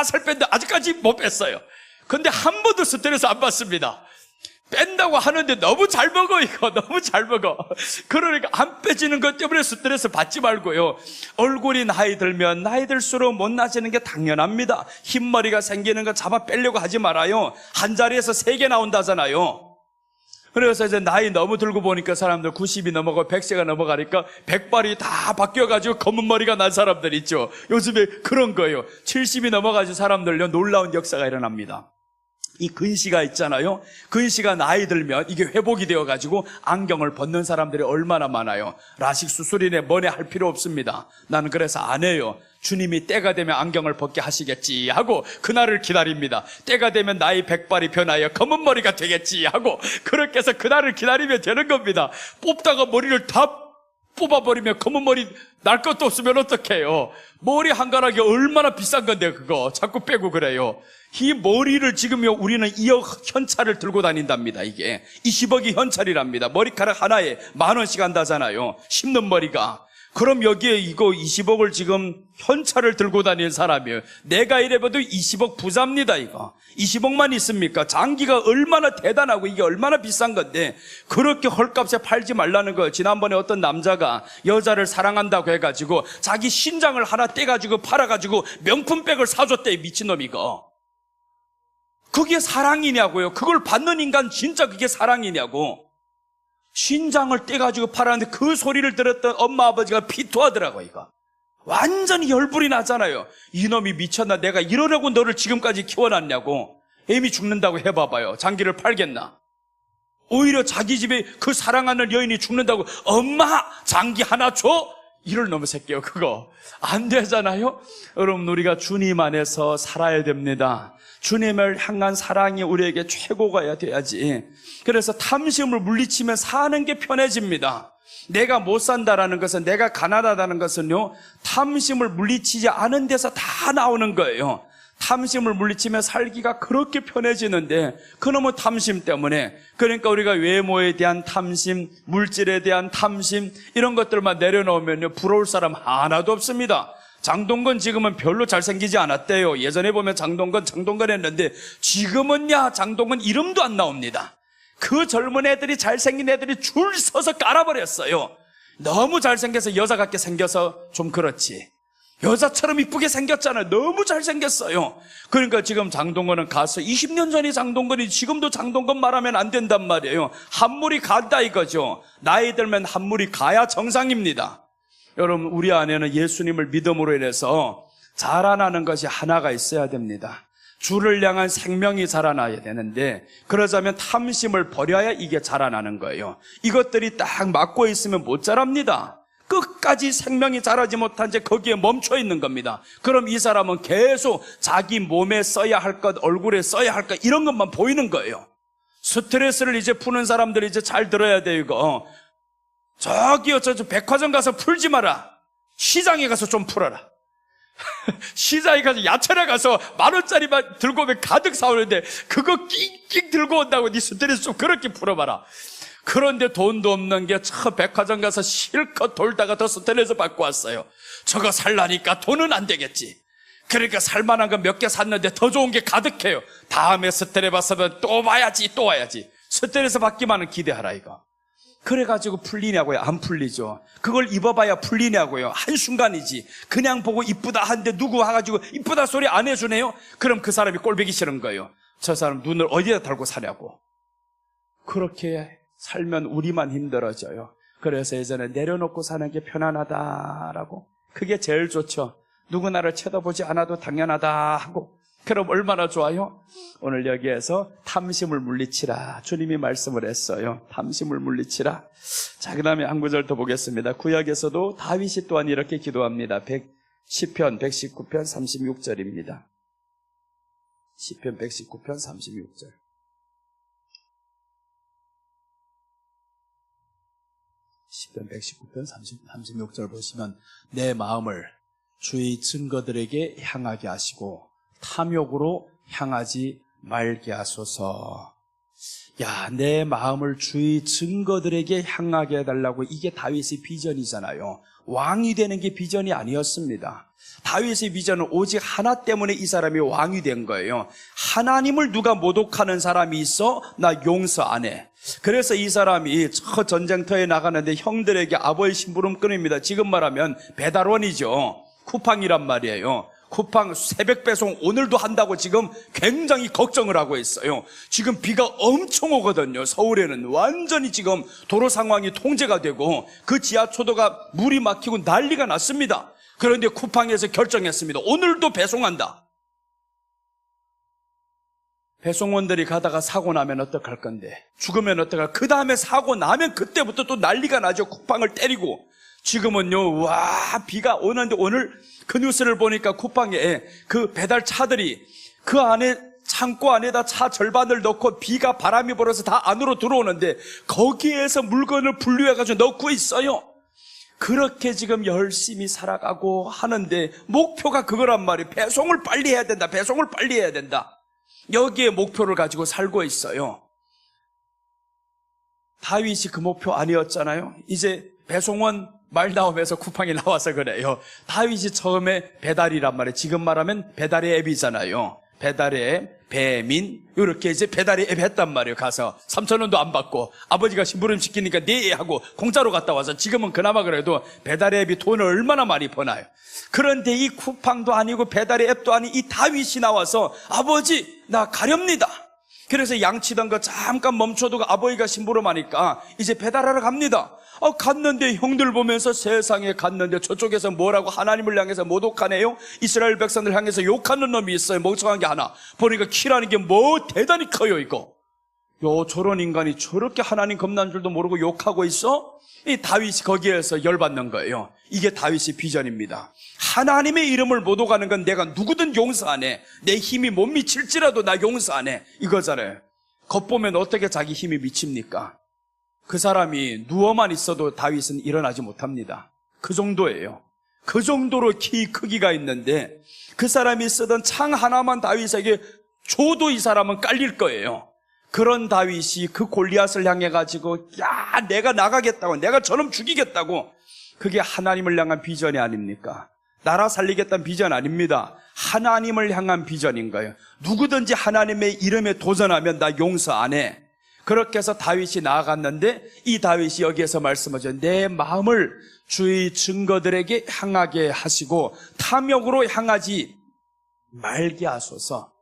아직까지 못 뺐어요. 근데 한 번도 스트레스 안 받습니다. 뺀다고 하는데 너무 잘 먹어 이거. 너무 잘 먹어. 그러니까 안 빼지는 것 때문에 스트레스 받지 말고요. 얼굴이 나이 들면 나이 들수록 못나지는 게 당연합니다. 흰머리가 생기는 거 잡아 빼려고 하지 말아요. 한 자리에서 3개 나온다잖아요. 그래서 이제 나이 너무 들고 보니까 사람들 90이 넘어가고 100세가 넘어가니까 백발이 다 바뀌어가지고 검은 머리가 난 사람들 있죠. 요즘에 그런 거예요. 70이 넘어가지고 사람들요 놀라운 역사가 일어납니다. 이 근시가 있잖아요. 근시가 나이 들면 이게 회복이 되어가지고 안경을 벗는 사람들이 얼마나 많아요. 라식 수술이네 뭐네 할 필요 없습니다. 나는 그래서 안 해요. 주님이 때가 되면 안경을 벗게 하시겠지 하고 그날을 기다립니다. 때가 되면 나의 백발이 변하여 검은 머리가 되겠지 하고 그렇게 해서 그날을 기다리면 되는 겁니다. 뽑다가 머리를 다 뽑아버리면 검은 머리 날 것도 없으면 어떡해요. 머리 한 가락이 얼마나 비싼 건데 그거 자꾸 빼고 그래요. 이 머리를 지금요 우리는 2억 현찰을 들고 다닌답니다. 이게 20억이 현찰이랍니다. 머리카락 하나에 10,000원씩 한다잖아요. 심는 머리가. 그럼 여기에 이거 20억을 지금 현찰을 들고 다니는 사람이에요. 내가 이래봐도 20억 부자입니다. 이거 20억만 있습니까? 장기가 얼마나 대단하고 이게 얼마나 비싼 건데 그렇게 헐값에 팔지 말라는 거예요. 지난번에 어떤 남자가 여자를 사랑한다고 해가지고 자기 신장을 하나 떼가지고 팔아가지고 명품백을 사줬대. 미친놈 이거. 그게 사랑이냐고요. 그걸 받는 인간 진짜 그게 사랑이냐고. 신장을 떼가지고 팔았는데 그 소리를 들었던 엄마 아버지가 비토하더라고요. 이거 완전히 열불이 나잖아요. 이놈이 미쳤나. 내가 이러려고 너를 지금까지 키워놨냐고. 애미 죽는다고 해봐봐요. 장기를 팔겠나. 오히려 자기 집에 그 사랑하는 여인이 죽는다고 엄마 장기 하나 줘? 이럴 놈의 새끼요. 그거 안 되잖아요. 여러분 우리가 주님 안에서 살아야 됩니다. 주님을 향한 사랑이 우리에게 최고가 돼야지. 그래서 탐심을 물리치면 사는 게 편해집니다. 내가 못 산다라는 것은, 내가 가난하다는 것은요 탐심을 물리치지 않은 데서 다 나오는 거예요. 탐심을 물리치면 살기가 그렇게 편해지는데 그놈의 탐심 때문에, 그러니까 우리가 외모에 대한 탐심, 물질에 대한 탐심 이런 것들만 내려놓으면요 부러울 사람 하나도 없습니다. 장동건 지금은 별로 잘생기지 않았대요. 예전에 보면 장동건 했는데 지금은야 장동건 이름도 안 나옵니다. 그 젊은 애들이, 잘생긴 애들이 줄 서서 깔아버렸어요. 너무 잘생겨서 여자 같게 생겨서 좀 그렇지. 여자처럼 이쁘게 생겼잖아요. 너무 잘생겼어요. 그러니까 지금 장동건은 가서 20년 전이 장동건이 지금도 장동건 말하면 안 된단 말이에요. 한물이 간다 이거죠. 나이 들면 한물이 가야 정상입니다. 여러분, 우리 안에는 예수님을 믿음으로 인해서 자라나는 것이 하나가 있어야 됩니다. 주를 향한 생명이 자라나야 되는데, 그러자면 탐심을 버려야 이게 자라나는 거예요. 이것들이 딱 맞고 있으면 못 자랍니다. 끝까지 생명이 자라지 못한 채 거기에 멈춰 있는 겁니다. 그럼 이 사람은 계속 자기 몸에 써야 할 것, 얼굴에 써야 할 것, 이런 것만 보이는 거예요. 스트레스를 이제 푸는 사람들이 이제 잘 들어야 돼요, 이거. 저기요, 저 백화점 가서 풀지 마라. 시장에 가서 좀 풀어라. 시장에 가서 야채를 가서 10,000원짜리만 들고 오면 가득 사오는데 그거 낑낑 들고 온다고 네 스트레스 좀 그렇게 풀어봐라. 그런데 돈도 없는 게 저 백화점 가서 실컷 돌다가 더 스트레스 받고 왔어요. 저거 살라니까 돈은 안 되겠지. 그러니까 살만한 거 몇 개 샀는데 더 좋은 게 가득해요. 다음에 스트레스 받으면 또 와야지, 또 와야지. 스트레스 받기만은 기대하라 이거. 그래가지고 풀리냐고요? 안 풀리죠. 그걸 입어봐야 풀리냐고요? 한순간이지. 그냥 보고 이쁘다 하는데 누구 와가지고 이쁘다 소리 안 해주네요? 그럼 그 사람이 꼴보기 싫은 거예요. 저 사람 눈을 어디다 달고 사냐고. 그렇게 살면 우리만 힘들어져요. 그래서 예전에 내려놓고 사는 게 편안하다라고. 그게 제일 좋죠. 누구 나를 쳐다보지 않아도 당연하다 하고. 그럼 얼마나 좋아요? 오늘 여기에서 탐심을 물리치라. 주님이 말씀을 했어요. 탐심을 물리치라. 자, 그 다음에 한 구절 더 보겠습니다. 구약에서도 다윗이 또한 이렇게 기도합니다. 시편 119편 36절입니다. 시편 119편 36절. 시편 119편 36절 보시면 내 마음을 주의 증거들에게 향하게 하시고 탐욕으로 향하지 말게 하소서. 야, 내 마음을 주의 증거들에게 향하게 해달라고. 이게 다윗의 비전이잖아요. 왕이 되는 게 비전이 아니었습니다. 다윗의 비전은 오직 하나 때문에 이 사람이 왕이 된 거예요. 하나님을 누가 모독하는 사람이 있어? 나 용서 안 해. 그래서 이 사람이 저 전쟁터에 나가는데 형들에게 아버지 심부름 끊입니다. 지금 말하면 배달원이죠. 쿠팡이란 말이에요. 쿠팡 새벽 배송 오늘도 한다고 지금 굉장히 걱정을 하고 있어요. 지금 비가 엄청 오거든요. 서울에는 완전히 지금 도로 상황이 통제가 되고 그 지하초도가 물이 막히고 난리가 났습니다. 그런데 쿠팡에서 결정했습니다. 오늘도 배송한다. 배송원들이 가다가 사고 나면 어떡할 건데? 죽으면 어떡할? 그 다음에 사고 나면 그때부터 또 난리가 나죠. 쿠팡을 때리고. 지금은요, 와, 비가 오는데 오늘 그 뉴스를 보니까 쿠팡에 그 배달차들이 그 안에 창고 안에다 차 절반을 넣고 비가 바람이 불어서 다 안으로 들어오는데 거기에서 물건을 분류해가지고 넣고 있어요. 그렇게 지금 열심히 살아가고 하는데 목표가 그거란 말이에요. 배송을 빨리 해야 된다. 배송을 빨리 해야 된다. 여기에 목표를 가지고 살고 있어요. 다윗이 그 목표 아니었잖아요. 이제 배송원 말 나오면서 쿠팡이 나와서 그래요. 다윗이 처음에 배달이란 말이에요. 지금 말하면 배달의 앱이잖아요. 배달의 앱, 배민, 이렇게 이제 배달의 앱 했단 말이에요. 가서 3,000원도 안 받고 아버지가 심부름 시키니까 네 하고 공짜로 갔다 와서 지금은 그나마 그래도 배달의 앱이 돈을 얼마나 많이 버나요. 그런데 이 쿠팡도 아니고 배달의 앱도 아닌 이 다윗이 나와서 아버지 나 가렵니다. 그래서 양치던 거 잠깐 멈춰두고 아버지가 심부름하니까 이제 배달하러 갑니다. 갔는데 형들 보면서 세상에 갔는데 저쪽에서 뭐라고 하나님을 향해서 모독하네요. 이스라엘 백성들 향해서 욕하는 놈이 있어요. 멍청한 게 하나. 보니까 키라는 게 뭐 대단히 커요 이거. 저런 인간이 저렇게 하나님 겁난 줄도 모르고 욕하고 있어? 이 다윗이 거기에서 열받는 거예요. 이게 다윗의 비전입니다. 하나님의 이름을 모독하는 건 내가 누구든 용서 안 해. 내 힘이 못 미칠지라도 나 용서 안 해. 이거잖아요. 겉보면 어떻게 자기 힘이 미칩니까? 그 사람이 누워만 있어도 다윗은 일어나지 못합니다. 그 정도예요. 그 정도로 키 크기가 있는데 그 사람이 쓰던 창 하나만 다윗에게 줘도 이 사람은 깔릴 거예요. 그런 다윗이 그 골리앗을 향해 가지고 야 내가 나가겠다고, 내가 저놈 죽이겠다고. 그게 하나님을 향한 비전이 아닙니까? 나라 살리겠다는 비전 아닙니다. 하나님을 향한 비전인 거예요. 누구든지 하나님의 이름에 도전하면 나 용서 안 해. 그렇게 해서 다윗이 나아갔는데 이 다윗이 여기에서 말씀하죠. 내 마음을 주의 증거들에게 향하게 하시고 탐욕으로 향하지 말게 하소서.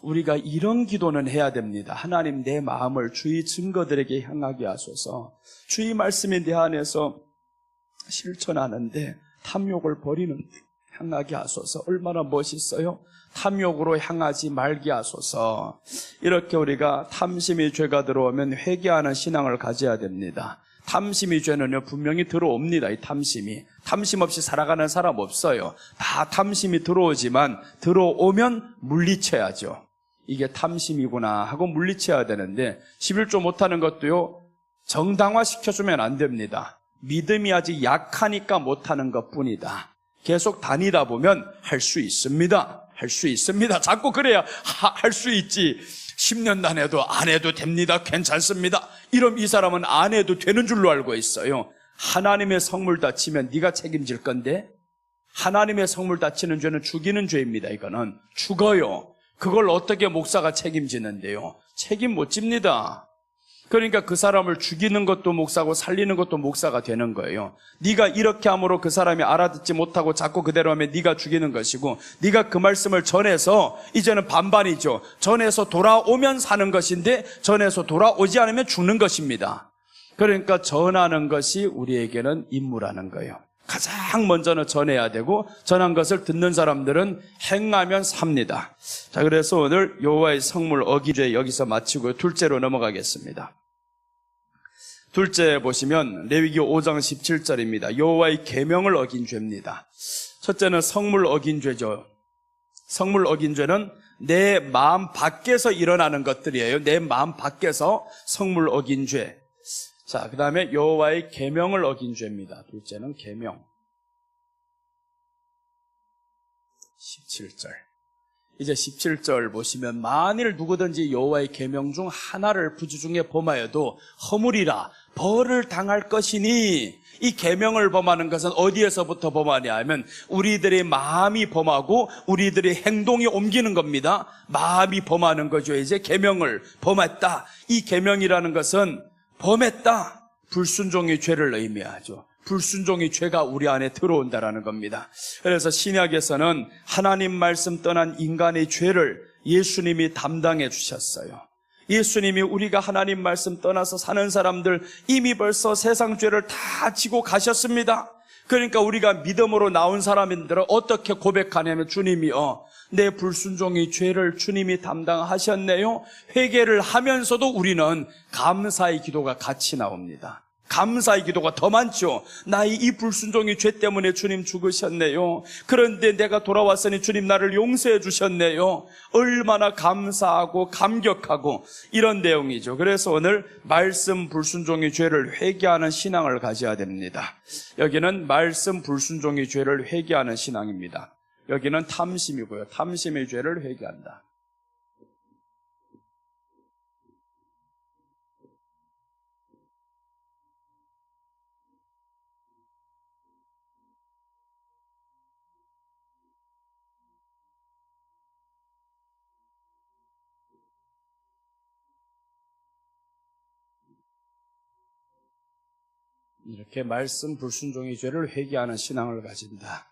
우리가 이런 기도는 해야 됩니다. 하나님, 내 마음을 주의 증거들에게 향하게 하소서. 주의 말씀이 내 안에서 실천하는데 탐욕을 버리는 향하게 하소서. 얼마나 멋있어요? 탐욕으로 향하지 말게 하소서. 이렇게 우리가 탐심이 죄가 들어오면 회개하는 신앙을 가져야 됩니다. 탐심이 죄는요 분명히 들어옵니다. 이 탐심이. 탐심 없이 살아가는 사람 없어요. 다 탐심이 들어오지만 들어오면 물리쳐야죠. 이게 탐심이구나 하고 물리쳐야 되는데 11조 못하는 것도요 정당화시켜주면 안 됩니다. 믿음이 아직 약하니까 못하는 것뿐이다. 계속 다니다 보면 할 수 있습니다. 할 수 있습니다. 자꾸 그래야 할 수 있지. 10년 안 해도 안 해도 됩니다. 괜찮습니다. 이러면 이 사람은 안 해도 되는 줄로 알고 있어요. 하나님의 성물 다치면 네가 책임질 건데, 하나님의 성물 다치는 죄는 죽이는 죄입니다. 이거는 죽어요. 그걸 어떻게 목사가 책임지는데요? 책임 못 집니다. 그러니까 그 사람을 죽이는 것도 목사고 살리는 것도 목사가 되는 거예요. 네가 이렇게 함으로 그 사람이 알아듣지 못하고 자꾸 그대로 하면 네가 죽이는 것이고, 네가 그 말씀을 전해서 이제는 반반이죠. 전해서 돌아오면 사는 것인데 전해서 돌아오지 않으면 죽는 것입니다. 그러니까 전하는 것이 우리에게는 임무라는 거예요. 가장 먼저는 전해야 되고, 전한 것을 듣는 사람들은 행하면 삽니다. 자, 그래서 오늘 여호와의 성물 어기죄 여기서 마치고 둘째로 넘어가겠습니다. 둘째 보시면 레위기 5장 17절입니다. 여호와의 계명을 어긴 죄입니다. 첫째는 성물 어긴 죄죠. 성물 어긴 죄는 내 마음 밖에서 일어나는 것들이에요. 내 마음 밖에서 성물 어긴 죄. 자, 그 다음에 여호와의 계명을 어긴 죄입니다. 둘째는 계명. 17절. 이제 17절 보시면 만일 누구든지 여호와의 계명 중 하나를 부주중에 범하여도 허물이라 벌을 당할 것이니, 이 계명을 범하는 것은 어디에서부터 범하냐 하면 우리들의 마음이 범하고 우리들의 행동이 옮기는 겁니다. 마음이 범하는 거죠. 이제 계명을 범했다. 이 계명이라는 것은 범했다, 불순종의 죄를 의미하죠. 불순종의 죄가 우리 안에 들어온다라는 겁니다. 그래서 신약에서는 하나님 말씀 떠난 인간의 죄를 예수님이 담당해 주셨어요. 예수님이 우리가 하나님 말씀 떠나서 사는 사람들 이미 벌써 세상 죄를 다 지고 가셨습니다. 그러니까 우리가 믿음으로 나온 사람들은 어떻게 고백하냐면, 주님이요, 내 불순종의 죄를 주님이 담당하셨네요. 회개를 하면서도 우리는 감사의 기도가 같이 나옵니다. 감사의 기도가 더 많죠. 나의 이 불순종의 죄 때문에 주님 죽으셨네요. 그런데 내가 돌아왔으니 주님 나를 용서해 주셨네요. 얼마나 감사하고 감격하고, 이런 내용이죠. 그래서 오늘 말씀 불순종의 죄를 회개하는 신앙을 가져야 됩니다. 여기는 말씀 불순종의 죄를 회개하는 신앙입니다. 여기는 탐심이고요. 탐심의 죄를 회개한다. 이렇게 말씀 불순종의 죄를 회개하는 신앙을 가진다.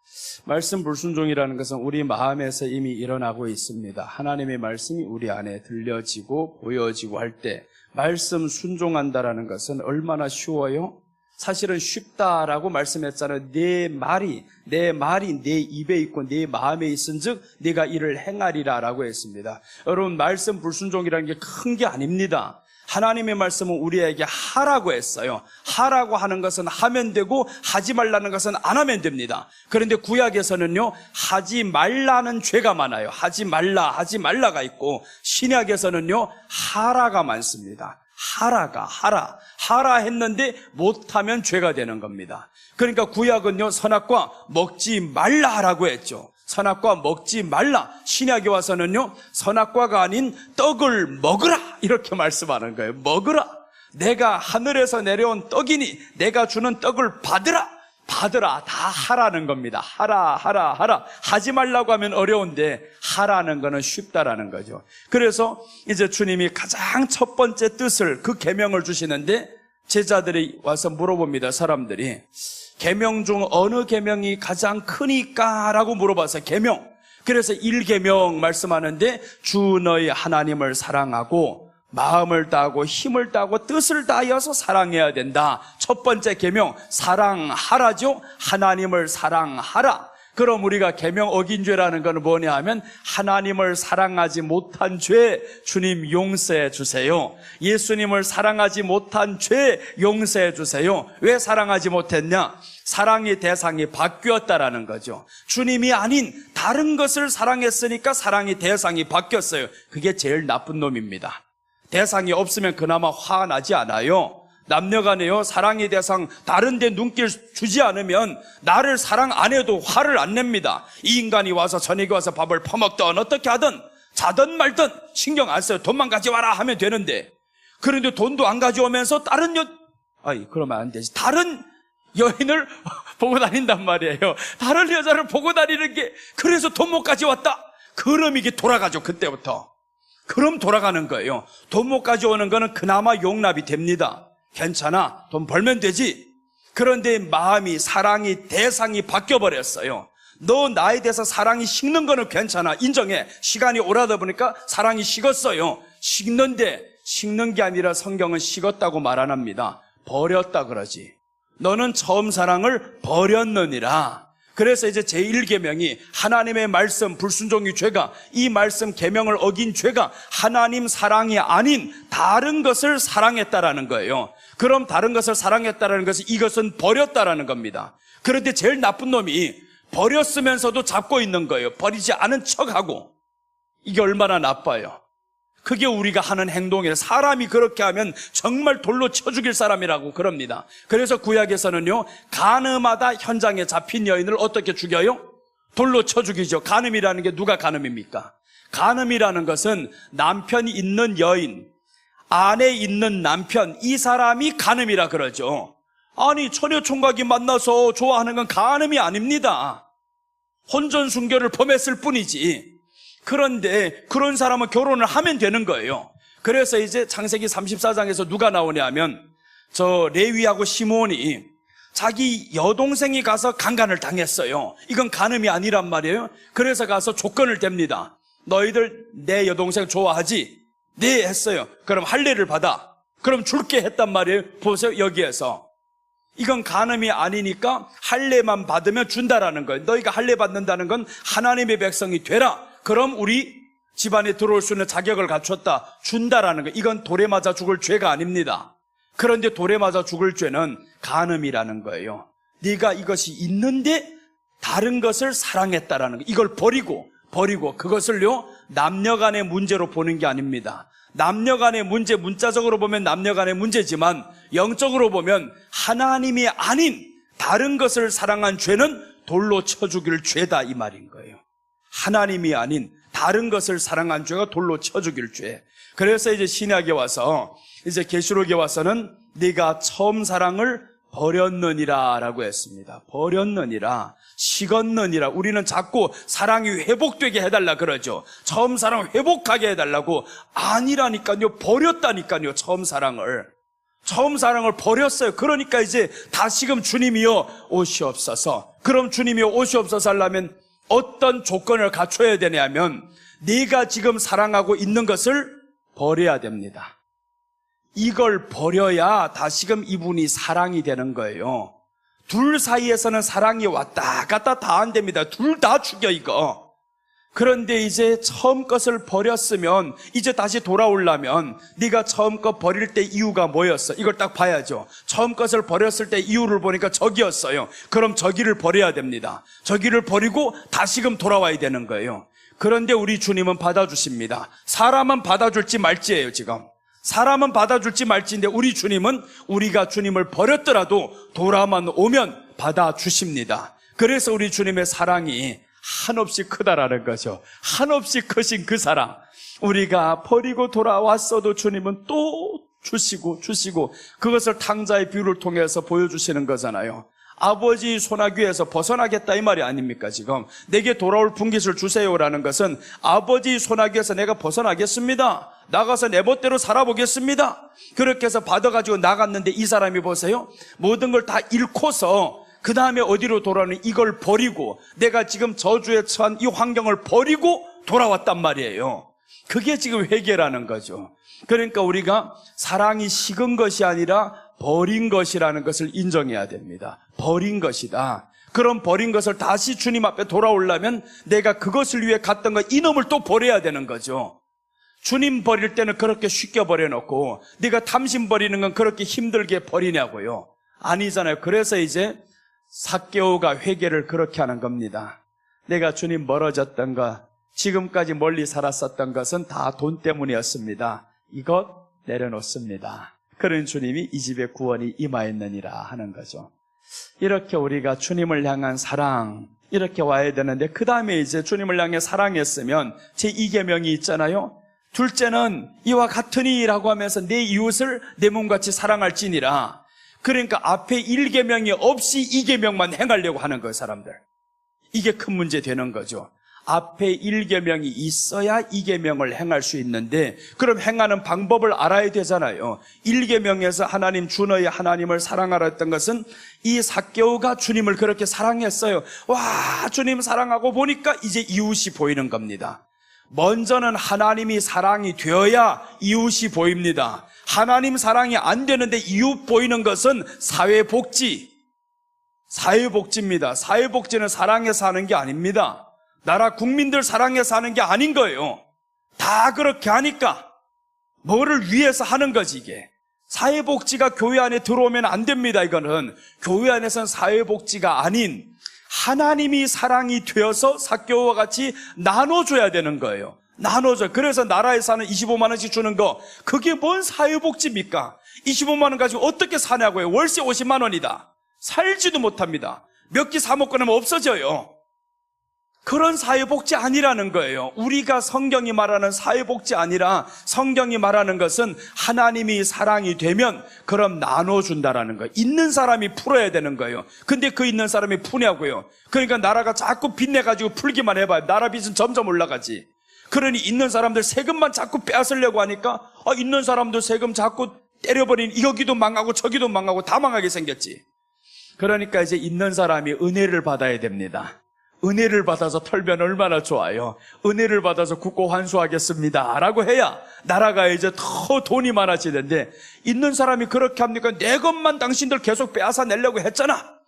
말씀 불순종이라는 것은 우리 마음에서 이미 일어나고 있습니다. 하나님의 말씀이 우리 안에 들려지고 보여지고 할 때 말씀 순종한다라는 것은 얼마나 쉬워요? 사실은 쉽다라고 말씀했잖아요. 내 말이 내 입에 있고 내 마음에 있은즉 네가 이를 행하리라라고 했습니다. 여러분, 말씀 불순종이라는 게 큰 게 아닙니다. 하나님의 말씀은 우리에게 하라고 했어요. 하라고 하는 것은 하면 되고 하지 말라는 것은 안 하면 됩니다. 그런데 구약에서는요, 하지 말라는 죄가 많아요. 하지 말라가 있고, 신약에서는요, 하라가 많습니다. 하라 했는데 못하면 죄가 되는 겁니다. 그러니까 구약은요, 선악과 먹지 말라 하라고 했죠. 선악과 먹지 말라. 신약에 와서는요, 선악과가 아닌 떡을 먹으라, 이렇게 말씀하는 거예요. 먹으라. 내가 하늘에서 내려온 떡이니 내가 주는 떡을 받으라. 받으라, 다 하라는 겁니다. 하라, 하라, 하라. 하지 말라고 하면 어려운데 하라는 거는 쉽다라는 거죠. 그래서 이제 주님이 가장 첫 번째 뜻을, 그 계명을 주시는데 제자들이 와서 물어봅니다. 사람들이 계명 중 어느 계명이 가장 크니까? 라고 물어봐서 계명. 그래서 1계명 말씀하는데 주 너희 하나님을 사랑하고 마음을 다하고 힘을 다하고 뜻을 다하여서 사랑해야 된다. 첫 번째 계명 사랑하라죠. 하나님을 사랑하라. 그럼 우리가 계명 어긴 죄라는 건 뭐냐 하면 하나님을 사랑하지 못한 죄 주님 용서해 주세요. 예수님을 사랑하지 못한 죄 용서해 주세요. 왜 사랑하지 못했냐? 사랑의 대상이 바뀌었다라는 거죠. 주님이 아닌 다른 것을 사랑했으니까 사랑의 대상이 바뀌었어요. 그게 제일 나쁜 놈입니다. 대상이 없으면 그나마 화가 나지 않아요. 남녀간에요, 사랑의 대상 다른 데 눈길 주지 않으면 나를 사랑 안 해도 화를 안 냅니다. 이 인간이 와서 저녁에 와서 밥을 퍼먹던 어떻게 하든 자든 말든 신경 안 써요. 돈만 가져와라 하면 되는데, 그런데 돈도 안 가져오면서 다른 그러면 안 되지. 다른 여인을 보고 다닌단 말이에요. 다른 여자를 보고 다니는 게, 그래서 돈 못 가져왔다? 그럼 이게 돌아가죠. 그때부터. 그럼 돌아가는 거예요. 돈 못 가져오는 거는 그나마 용납이 됩니다. 괜찮아, 돈 벌면 되지. 그런데 마음이, 사랑이, 대상이 바뀌어버렸어요. 너 나에 대해서 사랑이 식는 거는 괜찮아, 인정해. 시간이 오라다 보니까 사랑이 식었어요. 식는데 식는 게 아니라 성경은 식었다고 말 안 합니다. 버렸다 그러지. 너는 처음 사랑을 버렸느니라. 그래서 이제 제1계명이 하나님의 말씀 불순종의 죄가, 이 말씀 계명을 어긴 죄가 하나님 사랑이 아닌 다른 것을 사랑했다라는 거예요. 그럼 다른 것을 사랑했다라는 것은 이것은 버렸다라는 겁니다. 그런데 제일 나쁜 놈이 버렸으면서도 잡고 있는 거예요. 버리지 않은 척하고. 이게 얼마나 나빠요. 그게 우리가 하는 행동이에요. 사람이 그렇게 하면 정말 돌로 쳐 죽일 사람이라고 그럽니다. 그래서 구약에서는요, 간음하다 현장에 잡힌 여인을 어떻게 죽여요? 돌로 쳐 죽이죠. 간음이라는 게 누가 간음입니까? 간음이라는 것은 남편이 있는 여인, 아내 있는 남편, 이 사람이 간음이라 그러죠. 아니, 처녀총각이 만나서 좋아하는 건 간음이 아닙니다. 혼전순결을 범했을 뿐이지. 그런데 그런 사람은 결혼을 하면 되는 거예요. 그래서 이제 창세기 34장에서 누가 나오냐 하면 저 레위하고 시몬이 자기 여동생이 가서 강간을 당했어요. 이건 간음이 아니란 말이에요. 그래서 가서 조건을 댑니다. 너희들 내 여동생 좋아하지? 네, 했어요. 그럼 할례를 받아. 그럼 줄게 했단 말이에요. 보세요, 여기에서. 이건 간음이 아니니까 할례만 받으면 준다라는 거예요. 너희가 할례 받는다는 건 하나님의 백성이 되라. 그럼 우리 집안에 들어올 수 있는 자격을 갖췄다, 준다라는 거예요. 이건 돌에 맞아 죽을 죄가 아닙니다. 그런데 돌에 맞아 죽을 죄는 간음이라는 거예요. 네가 이것이 있는데 다른 것을 사랑했다라는 거예요. 이걸 버리고 그것을요, 남녀간의 문제로 보는 게 아닙니다. 남녀간의 문제, 문자적으로 보면 남녀간의 문제지만 영적으로 보면 하나님이 아닌 다른 것을 사랑한 죄는 돌로 쳐 죽일 죄다, 이 말인 거예요. 하나님이 아닌 다른 것을 사랑한 죄가 돌로 쳐 죽일 죄. 그래서 이제 신약에 와서, 이제 계시록에 와서는 네가 처음 사랑을 버렸느니라 라고 했습니다. 버렸느니라, 식었느니라. 우리는 자꾸 사랑이 회복되게 해달라 그러죠. 처음 사랑 회복하게 해달라고. 아니라니까요. 버렸다니까요. 처음 사랑을 버렸어요. 그러니까 이제 다시금 주님이여 오시옵소서. 그럼 주님이여 오시옵소서 하려면 어떤 조건을 갖춰야 되냐면 네가 지금 사랑하고 있는 것을 버려야 됩니다. 이걸 버려야 다시금 이분이 사랑이 되는 거예요. 둘 사이에서는 사랑이 왔다 갔다 다 안 됩니다. 둘 다 죽여 이거. 그런데 이제 처음 것을 버렸으면 이제 다시 돌아오려면 네가 처음 것 버릴 때 이유가 뭐였어? 이걸 딱 봐야죠. 처음 것을 버렸을 때 이유를 보니까 저기였어요. 그럼 저기를 버려야 됩니다. 저기를 버리고 다시금 돌아와야 되는 거예요. 그런데 우리 주님은 받아주십니다. 사람은 받아줄지 말지예요. 지금 사람은 받아줄지 말지인데 우리 주님은 우리가 주님을 버렸더라도 돌아만 오면 받아주십니다. 그래서 우리 주님의 사랑이 한없이 크다라는 거죠. 한없이 크신 그 사랑, 우리가 버리고 돌아왔어도 주님은 또 주시고 그것을 탕자의 비유를 통해서 보여주시는 거잖아요. 아버지 손아귀에서 벗어나겠다 이 말이 아닙니까? 지금 내게 돌아올 분깃을 주세요라는 것은 아버지 손아귀에서 내가 벗어나겠습니다. 나가서 내 멋대로 살아보겠습니다. 그렇게 해서 받아가지고 나갔는데 이 사람이 보세요. 모든 걸 다 잃고서 그 다음에 어디로 돌아오는 이걸 버리고 내가 지금 저주에 처한 이 환경을 버리고 돌아왔단 말이에요. 그게 지금 회개라는 거죠. 그러니까 우리가 사랑이 식은 것이 아니라 버린 것이라는 것을 인정해야 됩니다. 버린 것이다. 그럼 버린 것을 다시 주님 앞에 돌아오려면 내가 그것을 위해 갔던 거 이놈을 또 버려야 되는 거죠. 주님 버릴 때는 그렇게 쉽게 버려놓고 네가 탐심 버리는 건 그렇게 힘들게 버리냐고요. 아니잖아요. 그래서 이제 삭개오가 회개를 그렇게 하는 겁니다. 내가 주님 멀어졌던 것, 지금까지 멀리 살았었던 것은 다 돈 때문이었습니다. 이것 내려놓습니다. 그런 주님이 이 집에 구원이 임하였느니라 하는 거죠. 이렇게 우리가 주님을 향한 사랑, 이렇게 와야 되는데 그 다음에 이제 주님을 향해 사랑했으면 제2계명이 있잖아요. 둘째는 이와 같으니라고 하면서 내 이웃을 내 몸같이 사랑할지니라. 그러니까 앞에 1계명이 없이 2계명만 행하려고 하는 거예요, 사람들. 이게 큰 문제 되는 거죠. 앞에 1계명이 있어야 2계명을 행할 수 있는데 그럼 행하는 방법을 알아야 되잖아요. 1계명에서 하나님 주 너의 하나님을 사랑하라 했던 것은 이 삭개오가 주님을 그렇게 사랑했어요. 와, 주님 사랑하고 보니까 이제 이웃이 보이는 겁니다. 먼저는 하나님이 사랑이 되어야 이웃이 보입니다. 하나님 사랑이 안 되는데 이웃 보이는 것은 사회복지입니다. 사회복지는 사랑해서 하는 게 아닙니다. 나라 국민들 사랑해서 하는 게 아닌 거예요. 다 그렇게 하니까 뭐를 위해서 하는 거지 이게. 사회복지가 교회 안에 들어오면 안 됩니다. 이거는 교회 안에서는 사회복지가 아닌 하나님이 사랑이 되어서 삭개오와 같이 나눠줘야 되는 거예요. 나눠줘. 그래서 나라에서 하는 25만 원씩 주는 거, 그게 뭔 사회복지입니까? 25만 원 가지고 어떻게 사냐고요. 월세 50만 원이다. 살지도 못합니다. 몇 끼 사 먹고 나면 없어져요. 그런 사회복지 아니라는 거예요. 우리가 성경이 말하는 사회복지 아니라 성경이 말하는 것은 하나님이 사랑이 되면 그럼 나눠준다라는 거예요. 있는 사람이 풀어야 되는 거예요. 근데 그 있는 사람이 푸냐고요. 그러니까 나라가 자꾸 빚내가지고 풀기만 해봐요. 나라 빚은 점점 올라가지. 그러니 있는 사람들 세금만 자꾸 빼앗으려고 하니까 있는 사람들 세금 자꾸 때려버리니 여기도 망하고 저기도 망하고 다 망하게 생겼지. 그러니까 이제 있는 사람이 은혜를 받아야 됩니다. 은혜를 받아서 털면 얼마나 좋아요. 은혜를 받아서 굳고 환수하겠습니다 라고 해야 나라가 이제 더 돈이 많아지는데 있는 사람이 그렇게 합니까? 내 것만 당신들 계속 빼앗아 내려고 했잖아.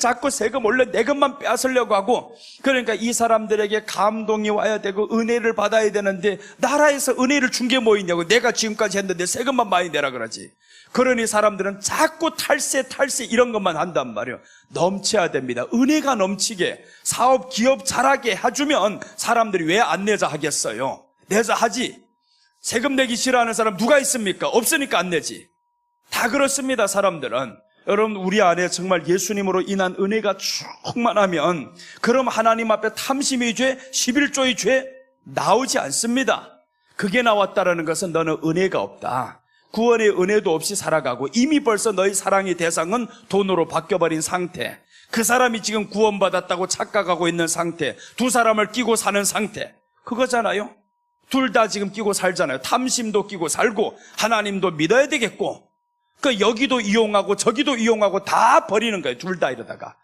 자꾸 세금 원래 내 것만 빼앗으려고 하고. 그러니까 이 사람들에게 감동이 와야 되고 은혜를 받아야 되는데 나라에서 은혜를 준 게 뭐 있냐고. 내가 지금까지 했는데 세금만 많이 내라 그러지. 그러니 사람들은 자꾸 탈세 이런 것만 한단 말이에요. 넘쳐야 됩니다. 은혜가 넘치게, 사업 기업 잘하게 해주면 사람들이 왜 안 내자 하겠어요? 내자 하지. 세금 내기 싫어하는 사람 누가 있습니까? 없으니까 안 내지. 다 그렇습니다. 사람들은. 여러분, 우리 안에 정말 예수님으로 인한 은혜가 충만하면 그럼 하나님 앞에 탐심의 죄, 11조의 죄 나오지 않습니다. 그게 나왔다라는 것은 너는 은혜가 없다. 구원의 은혜도 없이 살아가고 이미 벌써 너희 사랑의 대상은 돈으로 바뀌어버린 상태. 그 사람이 지금 구원받았다고 착각하고 있는 상태. 두 사람을 끼고 사는 상태. 그거잖아요. 둘 다 지금 끼고 살잖아요. 탐심도 끼고 살고 하나님도 믿어야 되겠고 여기도 이용하고 저기도 이용하고 다 버리는 거예요. 둘 다 이러다가.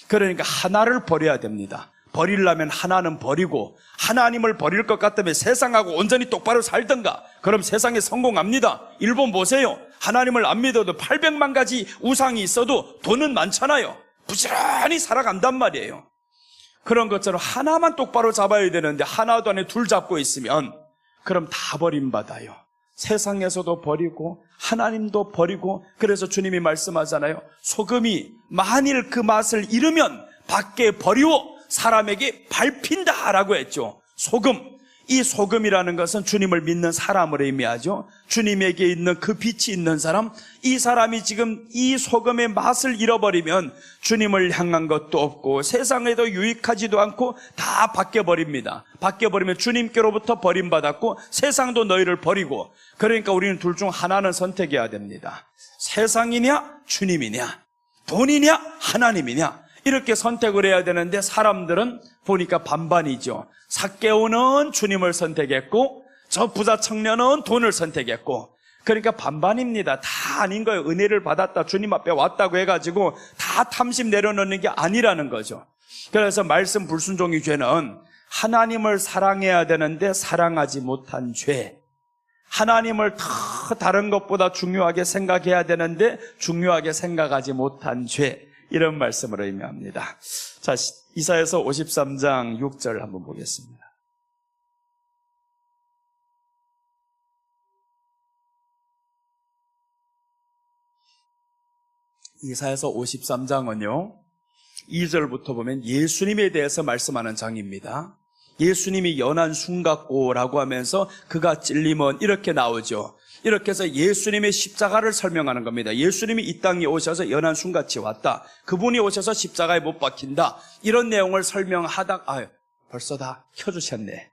그러니까 하나를 버려야 됩니다. 버리려면 하나는 버리고 하나님을 버릴 것 같으면 세상하고 온전히 똑바로 살던가. 그럼 세상에 성공합니다. 일본 보세요. 하나님을 안 믿어도 800만 가지 우상이 있어도 돈은 많잖아요. 부지런히 살아간단 말이에요. 그런 것처럼 하나만 똑바로 잡아야 되는데 하나도 안에 둘 잡고 있으면 그럼 다 버림받아요. 세상에서도 버리고 하나님도 버리고. 그래서 주님이 말씀하잖아요. 소금이 만일 그 맛을 잃으면 밖에 버리고 사람에게 밟힌다라고 했죠. 소금. 이 소금이라는 것은 주님을 믿는 사람을 의미하죠. 주님에게 있는 그 빛이 있는 사람, 이 사람이 지금 이 소금의 맛을 잃어버리면 주님을 향한 것도 없고 세상에도 유익하지도 않고 다 바뀌어버립니다. 바뀌어버리면 주님께로부터 버림받았고 세상도 너희를 버리고. 그러니까 우리는 둘 중 하나는 선택해야 됩니다. 세상이냐 주님이냐. 돈이냐 하나님이냐 이렇게 선택을 해야 되는데 사람들은 보니까 반반이죠. 삭개오는 주님을 선택했고 저 부자 청년은 돈을 선택했고, 그러니까 반반입니다. 다 아닌 거예요. 은혜를 받았다, 주님 앞에 왔다고 해가지고 다 탐심 내려놓는 게 아니라는 거죠. 그래서 말씀 불순종의 죄는 하나님을 사랑해야 되는데 사랑하지 못한 죄, 하나님을 더 다른 것보다 중요하게 생각해야 되는데 중요하게 생각하지 못한 죄, 이런 말씀을 의미합니다. 자, 이사야서 53장 6절 한번 보겠습니다. 이사야서 53장은요 2절부터 보면 예수님에 대해서 말씀하는 장입니다. 예수님이 연한 순 같고라고 하면서 그가 찔림은 이렇게 나오죠. 이렇게 해서 예수님의 십자가를 설명하는 겁니다. 예수님이 이 땅에 오셔서 연한 순같이 왔다, 그분이 오셔서 십자가에 못 박힌다, 이런 내용을 설명하다가 벌써 다 켜주셨네.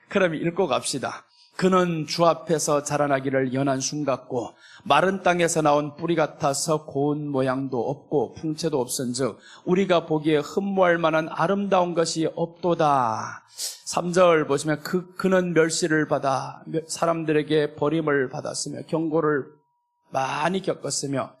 그럼 읽고 갑시다. 그는 주 앞에서 자라나기를 연한 순 같고 마른 땅에서 나온 뿌리 같아서 고운 모양도 없고 풍채도 없은즉 우리가 보기에 흠모할 만한 아름다운 것이 없도다. 3절 보시면 그는 멸시를 받아 사람들에게 버림을 받았으며 경고를 많이 겪었으며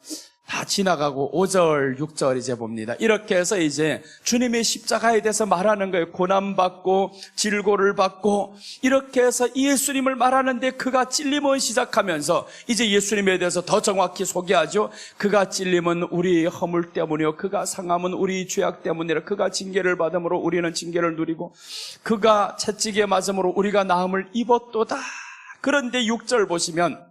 다 지나가고 5절, 6절 이제 봅니다. 이렇게 해서 이제 주님의 십자가에 대해서 말하는 거예요. 고난받고 질고를 받고 이렇게 해서 예수님을 말하는데 그가 찔림은 시작하면서 이제 예수님에 대해서 더 정확히 소개하죠. 그가 찔림은 우리 허물 때문이요 그가 상함은 우리 죄악 때문이라. 그가 징계를 받음으로 우리는 징계를 누리고 그가 채찍에 맞음으로 우리가 나음을 입었도다. 그런데 6절 보시면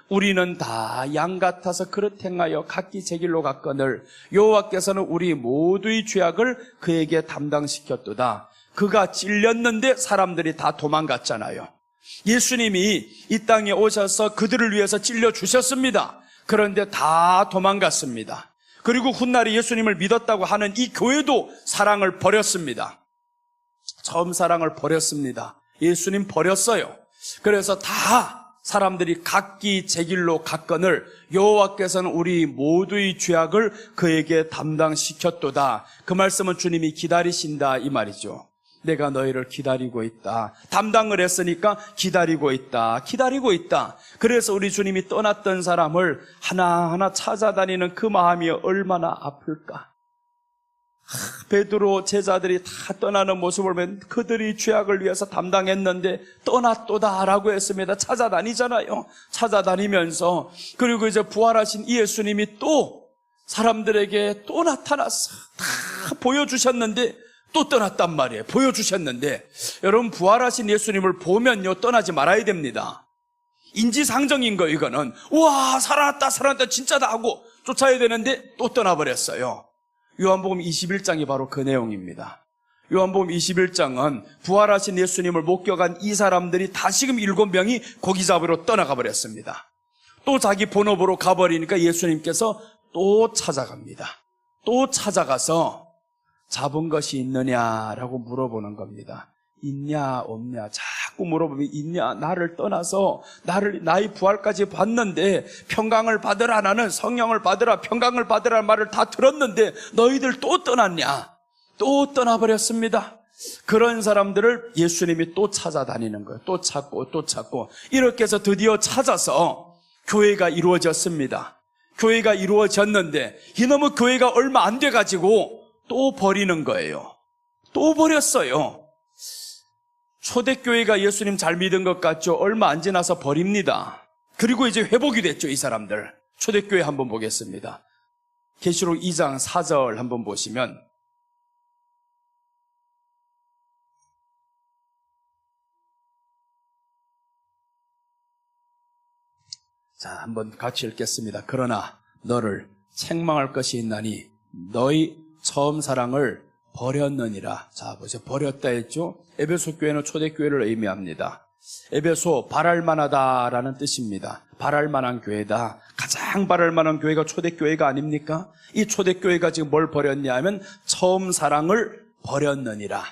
우리는 다 양 같아서 그릇 행하여 각기 제 길로 갔거늘 여호와께서는 우리 모두의 죄악을 그에게 담당시켰도다. 그가 찔렸는데 사람들이 다 도망갔잖아요. 예수님이 이 땅에 오셔서 그들을 위해서 찔려 주셨습니다. 그런데 다 도망갔습니다. 그리고 훗날에 예수님을 믿었다고 하는 이 교회도 사랑을 버렸습니다. 처음 사랑을 버렸습니다. 예수님 버렸어요. 그래서 다 사람들이 각기 제 길로 갔거늘 여호와께서는 우리 모두의 죄악을 그에게 담당시켰도다. 그 말씀은 주님이 기다리신다 이 말이죠. 내가 너희를 기다리고 있다. 담당을 했으니까 기다리고 있다. 그래서 우리 주님이 떠났던 사람을 하나하나 찾아다니는 그 마음이 얼마나 아플까. 베드로 제자들이 다 떠나는 모습을 보면 그들이 죄악을 위해서 담당했는데 떠났도다라고 했습니다. 찾아다니잖아요. 찾아다니면서 그리고 이제 부활하신 예수님이 또 사람들에게 또 나타났어. 다 보여주셨는데 또 떠났단 말이에요. 보여주셨는데 여러분, 부활하신 예수님을 보면요 떠나지 말아야 됩니다. 인지상정인 거 이거는. 우와 살아났다 진짜다 하고 쫓아야 되는데 또 떠나버렸어요. 요한복음 21장이 바로 그 내용입니다. 요한복음 21장은 부활하신 예수님을 목격한 이 사람들이 다시금 7명이 고기 잡으러 떠나가 버렸습니다. 또 자기 본업으로 가버리니까 예수님께서 또 찾아갑니다. 또 찾아가서 잡은 것이 있느냐라고 물어보는 겁니다. 있냐 없냐 자꾸 물어보면 있냐, 나를 떠나서 나의 부활까지 봤는데 평강을 받으라, 나는 성령을 받으라, 평강을 받으라 말을 다 들었는데 너희들 또 떠났냐? 또 떠나버렸습니다. 그런 사람들을 예수님이 또 찾아다니는 거예요. 또 찾고 이렇게 해서 드디어 찾아서 교회가 이루어졌습니다. 교회가 이루어졌는데 이놈의 교회가 얼마 안 돼가지고 또 버리는 거예요. 또 버렸어요. 초대교회가 예수님 잘 믿은 것 같죠? 얼마 안 지나서 버립니다. 그리고 이제 회복이 됐죠, 이 사람들. 초대교회 한번 보겠습니다. 계시록 2장 4절 한번 보시면 자, 한번 같이 읽겠습니다. 그러나 너를 책망할 것이 있나니 너희 처음 사랑을 버렸느니라. 자, 보세요. 버렸다 했죠? 에베소 교회는 초대교회를 의미합니다. 에베소, 바랄 만하다라는 뜻입니다. 바랄 만한 교회다. 가장 바랄 만한 교회가 초대교회가 아닙니까? 이 초대교회가 지금 뭘 버렸냐 하면 처음 사랑을 버렸느니라.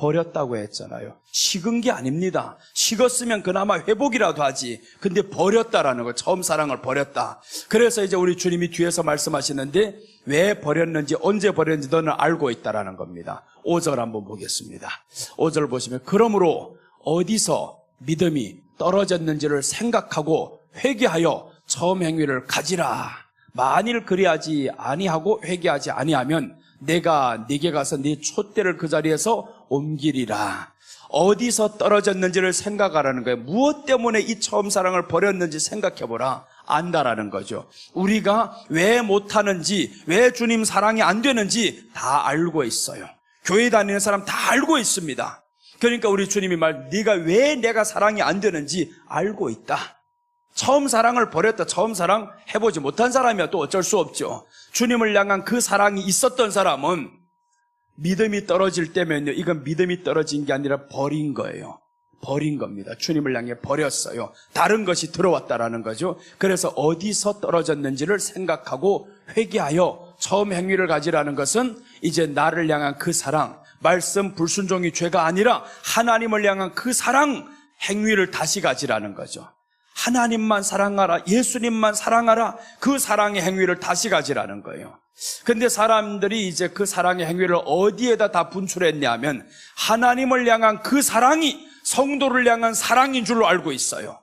버렸다고 했잖아요. 식은 게 아닙니다. 식었으면 그나마 회복이라도 하지. 근데 버렸다라는 거, 처음 사랑을 버렸다. 그래서 이제 우리 주님이 뒤에서 말씀하시는데 왜 버렸는지, 언제 버렸는지 너는 알고 있다라는 겁니다. 5절 한번 보겠습니다. 5절 보시면 그러므로 어디서 믿음이 떨어졌는지를 생각하고 회개하여 처음 행위를 가지라. 만일 그리하지 아니하고 회개하지 아니하면 내가 네게 가서 네 촛대를 그 자리에서 옮기리라. 어디서 떨어졌는지를 생각하라는 거예요. 무엇 때문에 이 처음 사랑을 버렸는지 생각해보라. 안다라는 거죠. 우리가 왜 못하는지, 왜 주님 사랑이 안 되는지 다 알고 있어요. 교회 다니는 사람 다 알고 있습니다. 그러니까 우리 주님이 네가 왜 내가 사랑이 안 되는지 알고 있다. 처음 사랑을 버렸다. 처음 사랑 해보지 못한 사람이야 또 어쩔 수 없죠. 주님을 향한 그 사랑이 있었던 사람은 믿음이 떨어질 때면요, 이건 믿음이 떨어진 게 아니라 버린 거예요. 버린 겁니다. 주님을 향해 버렸어요. 다른 것이 들어왔다라는 거죠. 그래서 어디서 떨어졌는지를 생각하고 회개하여 처음 행위를 가지라는 것은 이제 나를 향한 그 사랑, 말씀 불순종이 죄가 아니라 하나님을 향한 그 사랑 행위를 다시 가지라는 거죠. 하나님만 사랑하라, 예수님만 사랑하라, 그 사랑의 행위를 다시 가지라는 거예요. 근데 사람들이 이제 그 사랑의 행위를 어디에다 다 분출했냐면 하나님을 향한 그 사랑이 성도를 향한 사랑인 줄로 알고 있어요.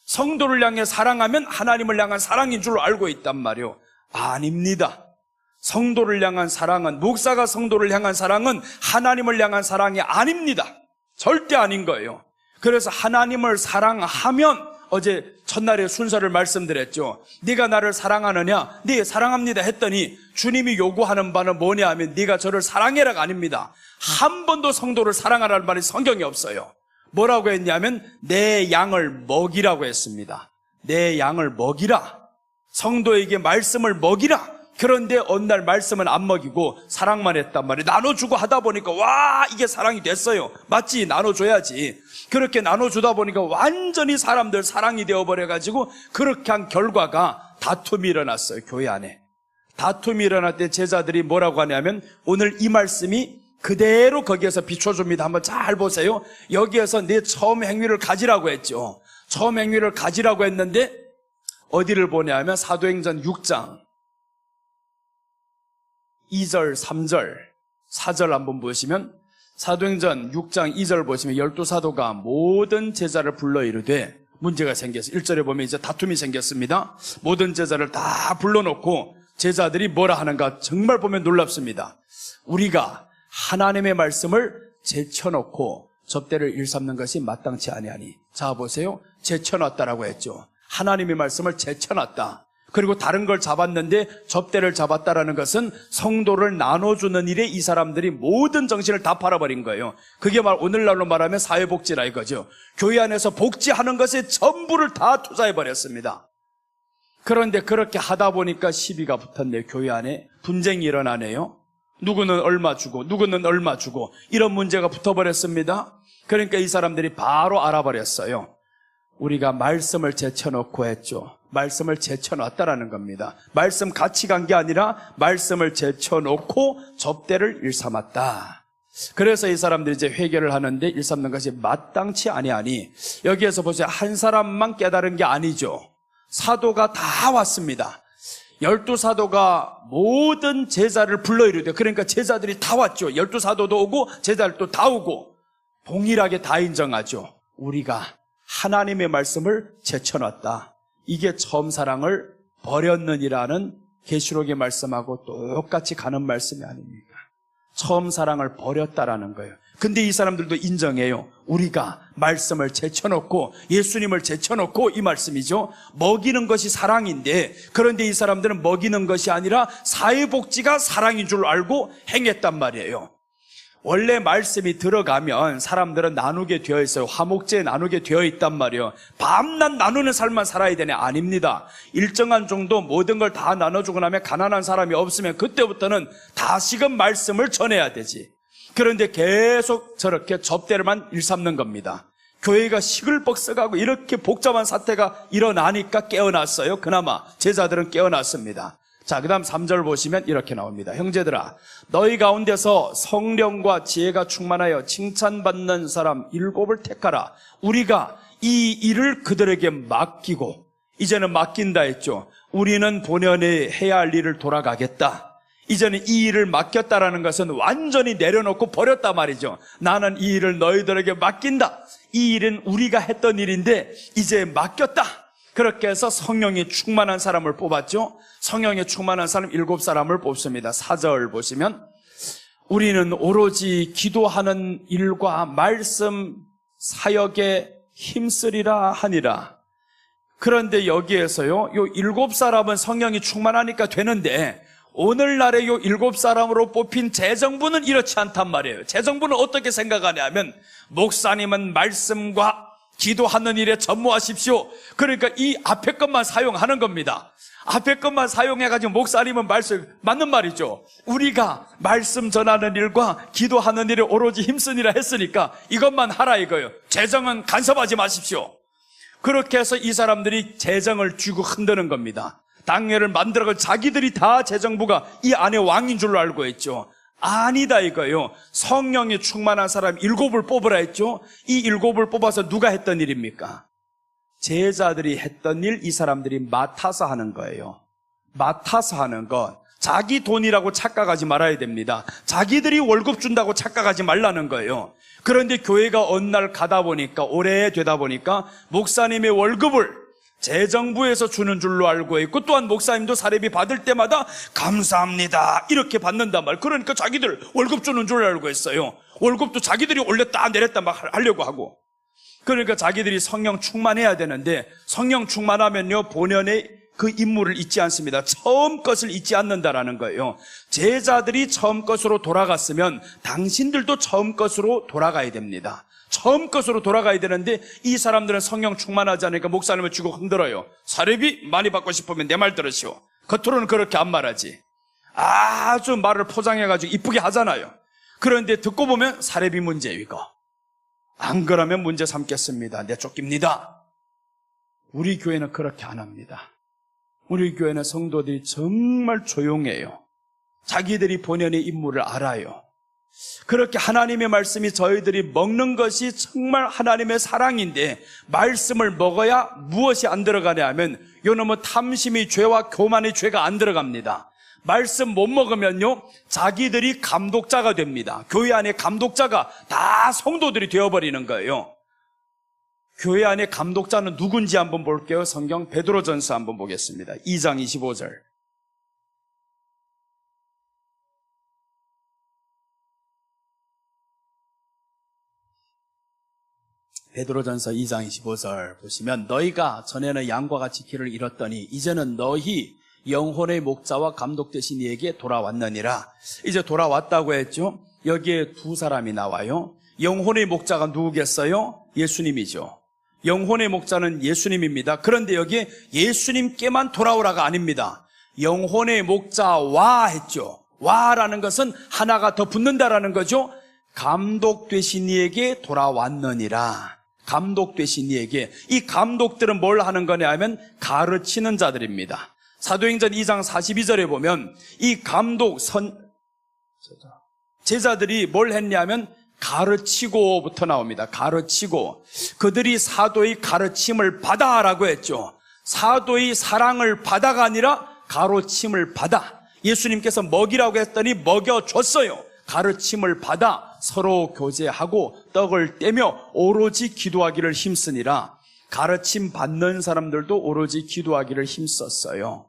성도를 향해 사랑하면 하나님을 향한 사랑인 줄로 알고 있단 말이에요. 아닙니다. 성도를 향한 사랑은, 목사가 성도를 향한 사랑은 하나님을 향한 사랑이 아닙니다. 절대 아닌 거예요. 그래서 하나님을 사랑하면, 어제 첫날에 순서를 말씀드렸죠. 네가 나를 사랑하느냐? 네, 사랑합니다 했더니 주님이 요구하는 바는 뭐냐 하면 네가 저를 사랑해라가 아닙니다. 한 번도 성도를 사랑하라는 말이 성경에 없어요. 뭐라고 했냐면 내 양을 먹이라고 했습니다. 내 양을 먹이라. 성도에게 말씀을 먹이라. 그런데 어느 날 말씀은 안 먹이고 사랑만 했단 말이에요. 나눠주고 하다 보니까 와, 이게 사랑이 됐어요. 맞지? 나눠줘야지. 그렇게 나눠주다 보니까 완전히 사람들 사랑이 되어버려가지고 그렇게 한 결과가 다툼이 일어났어요. 교회 안에. 다툼이 일어날 때 제자들이 뭐라고 하냐면 오늘 이 말씀이 그대로 거기에서 비춰줍니다. 한번 잘 보세요. 여기에서 내 처음 행위를 가지라고 했죠. 처음 행위를 가지라고 했는데 어디를 보냐면 사도행전 6장 2절, 3절, 4절 한번 보시면 사도행전 6장 2절 보시면 12사도가 모든 제자를 불러 이르되 문제가 생겼어요. 1절에 보면 이제 다툼이 생겼습니다. 모든 제자를 다 불러놓고 제자들이 뭐라 하는가 정말 보면 놀랍습니다. 우리가 하나님의 말씀을 제쳐놓고 접대를 일삼는 것이 마땅치 아니하니. 자 보세요. 제쳐놨다라고 했죠. 하나님의 말씀을 제쳐놨다. 그리고 다른 걸 잡았는데 접대를 잡았다라는 것은 성도를 나눠주는 일에 이 사람들이 모든 정신을 다 팔아버린 거예요. 그게 오늘날로 말하면 사회복지라 이거죠. 교회 안에서 복지하는 것에 전부를 다 투자해버렸습니다. 그런데 그렇게 하다 보니까 시비가 붙었네요. 교회 안에 분쟁이 일어나네요. 누구는 얼마 주고 누구는 얼마 주고 이런 문제가 붙어버렸습니다. 그러니까 이 사람들이 바로 알아버렸어요. 우리가 말씀을 제쳐놓고 했죠. 말씀을 제쳐놨다라는 겁니다. 말씀 같이 간 게 아니라 말씀을 제쳐놓고 접대를 일삼았다. 그래서 이 사람들이 이제 회개를 하는데 일삼는 것이 마땅치 아니하니. 여기에서 보세요. 한 사람만 깨달은 게 아니죠. 사도가 다 왔습니다. 12사도가 모든 제자를 불러 이르되, 그러니까 제자들이 다 왔죠. 12사도도 오고 제자들도 다 오고 동일하게 다 인정하죠. 우리가 하나님의 말씀을 제쳐놨다. 이게 처음 사랑을 버렸느니라는 계시록의 말씀하고 똑같이 가는 말씀이 아닙니까? 처음 사랑을 버렸다라는 거예요. 근데 이 사람들도 인정해요. 우리가 말씀을 제쳐놓고 예수님을 제쳐놓고 이 말씀이죠. 먹이는 것이 사랑인데, 그런데 이 사람들은 먹이는 것이 아니라 사회복지가 사랑인 줄 알고 행했단 말이에요. 원래 말씀이 들어가면 사람들은 나누게 되어 있어요. 화목제에 나누게 되어 있단 말이에요. 밤낮 나누는 삶만 살아야 되냐? 아닙니다. 일정한 정도 모든 걸 다 나눠주고 나면 가난한 사람이 없으면 그때부터는 다시금 말씀을 전해야 되지. 그런데 계속 저렇게 접대를만 일삼는 겁니다. 교회가 시글벅 써가고 이렇게 복잡한 사태가 일어나니까 깨어났어요. 그나마 제자들은 깨어났습니다. 자, 그 다음 3절 보시면 이렇게 나옵니다. 형제들아, 너희 가운데서 성령과 지혜가 충만하여 칭찬받는 사람 7을 택하라. 우리가 이 일을 그들에게 맡기고, 이제는 맡긴다 했죠. 우리는 본연에 해야 할 일을 돌아가겠다. 이제는 이 일을 맡겼다라는 것은 완전히 내려놓고 버렸단 말이죠. 나는 이 일을 너희들에게 맡긴다. 이 일은 우리가 했던 일인데 이제 맡겼다. 그렇게 해서 성령이 충만한 사람을 뽑았죠. 성령이 충만한 사람 7사람을 뽑습니다. 4절 보시면 우리는 오로지 기도하는 일과 말씀 사역에 힘쓰리라 하니라. 그런데 여기에서요, 요 7사람은 성령이 충만하니까 되는데 오늘날의 요 7사람으로 뽑힌 재정부는 이렇지 않단 말이에요. 재정부는 어떻게 생각하냐면 목사님은 말씀과 기도하는 일에 전무하십시오. 그러니까 이 앞에 것만 사용하는 겁니다. 앞에 것만 사용해가지고 목사님은 말씀, 맞는 말이죠. 우리가 말씀 전하는 일과 기도하는 일에 오로지 힘쓰니라 했으니까 이것만 하라 이거예요. 재정은 간섭하지 마십시오. 그렇게 해서 이 사람들이 재정을 쥐고 흔드는 겁니다. 당회를 만들어서 자기들이 다 재정부가 이 안에 왕인 줄로 알고 있죠. 아니다 이거예요. 성령이 충만한 사람 7을 뽑으라 했죠. 이 7을 뽑아서 누가 했던 일입니까? 제자들이 했던 일, 이 사람들이 맡아서 하는 거예요. 맡아서 하는 것. 자기 돈이라고 착각하지 말아야 됩니다. 자기들이 월급 준다고 착각하지 말라는 거예요. 그런데 교회가 어느 날 가다 보니까, 오래되다 보니까 목사님의 월급을 재정부에서 주는 줄로 알고 있고, 또한 목사님도 사례비 받을 때마다 감사합니다 이렇게 받는단 말. 그러니까 자기들 월급 주는 줄 알고 있어요. 월급도 자기들이 올렸다 내렸다 막 하려고 하고. 그러니까 자기들이 성령 충만해야 되는데, 성령 충만하면요 본연의 그 임무를 잊지 않습니다. 처음 것을 잊지 않는다라는 거예요. 제자들이 처음 것으로 돌아갔으면 당신들도 처음 것으로 돌아가야 됩니다. 처음 것으로 돌아가야 되는데 이 사람들은 성령 충만하지 않으니까 목사님을 주고 흔들어요. 사례비 많이 받고 싶으면 내 말 들으시오. 겉으로는 그렇게 안 말하지. 아주 말을 포장해가지고 이쁘게 하잖아요. 그런데 듣고 보면 사례비 문제 이거. 안 그러면 문제 삼겠습니다. 내 쫓깁니다. 우리 교회는 그렇게 안 합니다. 우리 교회는 성도들이 정말 조용해요. 자기들이 본연의 임무를 알아요. 그렇게 하나님의 말씀이 저희들이 먹는 것이 정말 하나님의 사랑인데, 말씀을 먹어야 무엇이 안 들어가냐 하면 요놈은 탐심이 죄와 교만의 죄가 안 들어갑니다. 말씀 못 먹으면요 자기들이 감독자가 됩니다. 교회 안에 감독자가 다 성도들이 되어버리는 거예요. 교회 안에 감독자는 누군지 한번 볼게요. 성경 베드로전서 한번 보겠습니다. 2장 25절. 베드로전서 2장 25절 보시면 너희가 전에는 양과 같이 길을 잃었더니 이제는 너희 영혼의 목자와 감독 되신 이에게 돌아왔느니라. 이제 돌아왔다고 했죠. 여기에 두 사람이 나와요. 영혼의 목자가 누구겠어요? 예수님이죠. 영혼의 목자는 예수님입니다. 그런데 여기에 예수님께만 돌아오라가 아닙니다. 영혼의 목자와 했죠. 와라는 것은 하나가 더 붙는다라는 거죠. 감독 되신 이에게 돌아왔느니라. 감독 되신 이에게. 이 감독들은 뭘 하는 거냐 하면 가르치는 자들입니다. 사도행전 2장 42절에 보면 이 감독 제자들이 뭘 했냐면 가르치고부터 나옵니다. 가르치고. 그들이 사도의 가르침을 받아라고 했죠. 사도의 사랑을 받아가 아니라 가르침을 받아. 예수님께서 먹이라고 했더니 먹여줬어요. 가르침을 받아 서로 교제하고 떡을 떼며 오로지 기도하기를 힘쓰니라. 가르침 받는 사람들도 오로지 기도하기를 힘썼어요.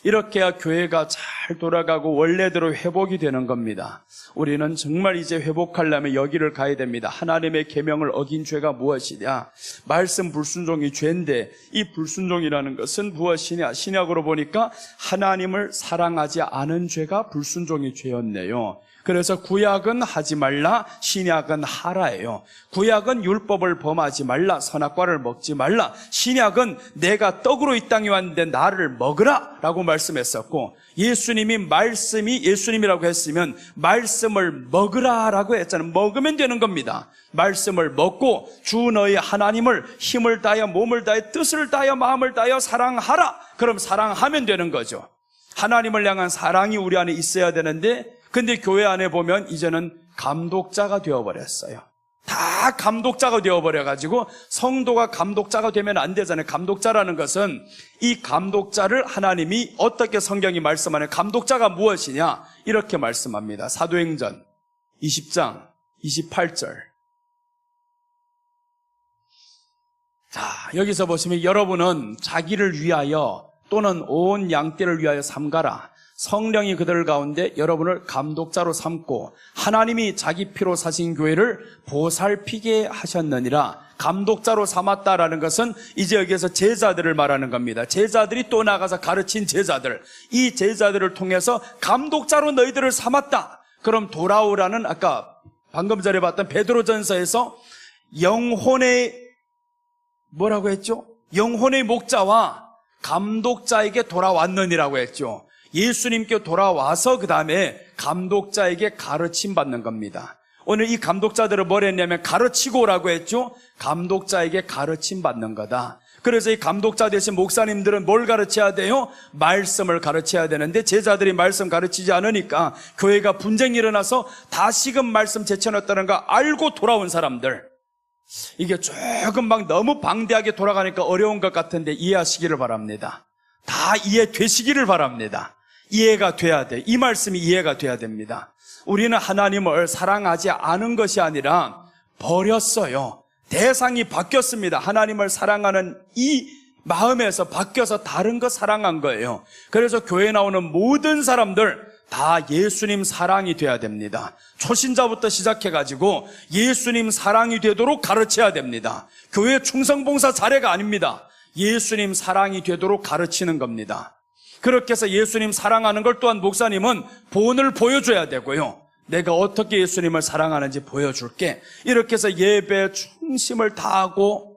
이렇게 해야 교회가 잘 돌아가고 원래대로 회복이 되는 겁니다. 우리는 정말 이제 회복하려면 여기를 가야 됩니다. 하나님의 계명을 어긴 죄가 무엇이냐? 말씀 불순종이 죄인데 이 불순종이라는 것은 무엇이냐? 신약으로 보니까 하나님을 사랑하지 않은 죄가 불순종의 죄였네요. 그래서 구약은 하지 말라, 신약은 하라예요. 구약은 율법을 범하지 말라, 선악과를 먹지 말라. 신약은 내가 떡으로 이 땅에 왔는데 나를 먹으라 라고 말씀했었고, 예수님이 말씀이 예수님이라고 했으면 말씀을 먹으라 라고 했잖아요. 먹으면 되는 겁니다. 말씀을 먹고 주 너희 하나님을 힘을 다하여 몸을 다하여 뜻을 다하여 마음을 다하여 사랑하라. 그럼 사랑하면 되는 거죠. 하나님을 향한 사랑이 우리 안에 있어야 되는데, 근데 교회 안에 보면 이제는 감독자가 되어버렸어요. 다 감독자가 되어버려가지고 성도가 감독자가 되면 안 되잖아요. 감독자라는 것은 이 감독자를 하나님이 어떻게 성경이 말씀하는 감독자가 무엇이냐 이렇게 말씀합니다. 사도행전 20장 28절. 자, 여기서 보시면 여러분은 자기를 위하여 또는 온 양떼를 위하여 삼가라. 성령이 그들 가운데 여러분을 감독자로 삼고 하나님이 자기 피로 사신 교회를 보살피게 하셨느니라. 감독자로 삼았다라는 것은 이제 여기에서 제자들을 말하는 겁니다. 제자들이 또 나가서 가르친 제자들, 이 제자들을 통해서 감독자로 너희들을 삼았다. 그럼 돌아오라는 아까 방금 전에 봤던 베드로전서에서 영혼의 뭐라고 했죠? 영혼의 목자와 감독자에게 돌아왔느니라고 했죠. 예수님께 돌아와서 그 다음에 감독자에게 가르침 받는 겁니다. 오늘 이 감독자들을 뭘 했냐면 가르치고 오라고 했죠. 감독자에게 가르침 받는 거다. 그래서 이 감독자 대신 목사님들은 뭘 가르쳐야 돼요? 말씀을 가르쳐야 되는데 제자들이 말씀 가르치지 않으니까 교회가 분쟁이 일어나서 다시금 말씀 제쳐놨다는 거 알고 돌아온 사람들, 이게 조금 막 너무 방대하게 돌아가니까 어려운 것 같은데 이해하시기를 바랍니다. 다 이해되시기를 바랍니다. 이해가 돼야 돼. 이 말씀이 이해가 돼야 됩니다. 우리는 하나님을 사랑하지 않은 것이 아니라 버렸어요. 대상이 바뀌었습니다. 하나님을 사랑하는 이 마음에서 바뀌어서 다른 거 사랑한 거예요. 그래서 교회에 나오는 모든 사람들 다 예수님 사랑이 돼야 됩니다. 초신자부터 시작해가지고 예수님 사랑이 되도록 가르쳐야 됩니다. 교회 충성봉사 자례가 아닙니다. 예수님 사랑이 되도록 가르치는 겁니다. 그렇게 해서 예수님 사랑하는 걸 또한 목사님은 본을 보여줘야 되고요. 내가 어떻게 예수님을 사랑하는지 보여줄게. 이렇게 해서 예배 충심을 다하고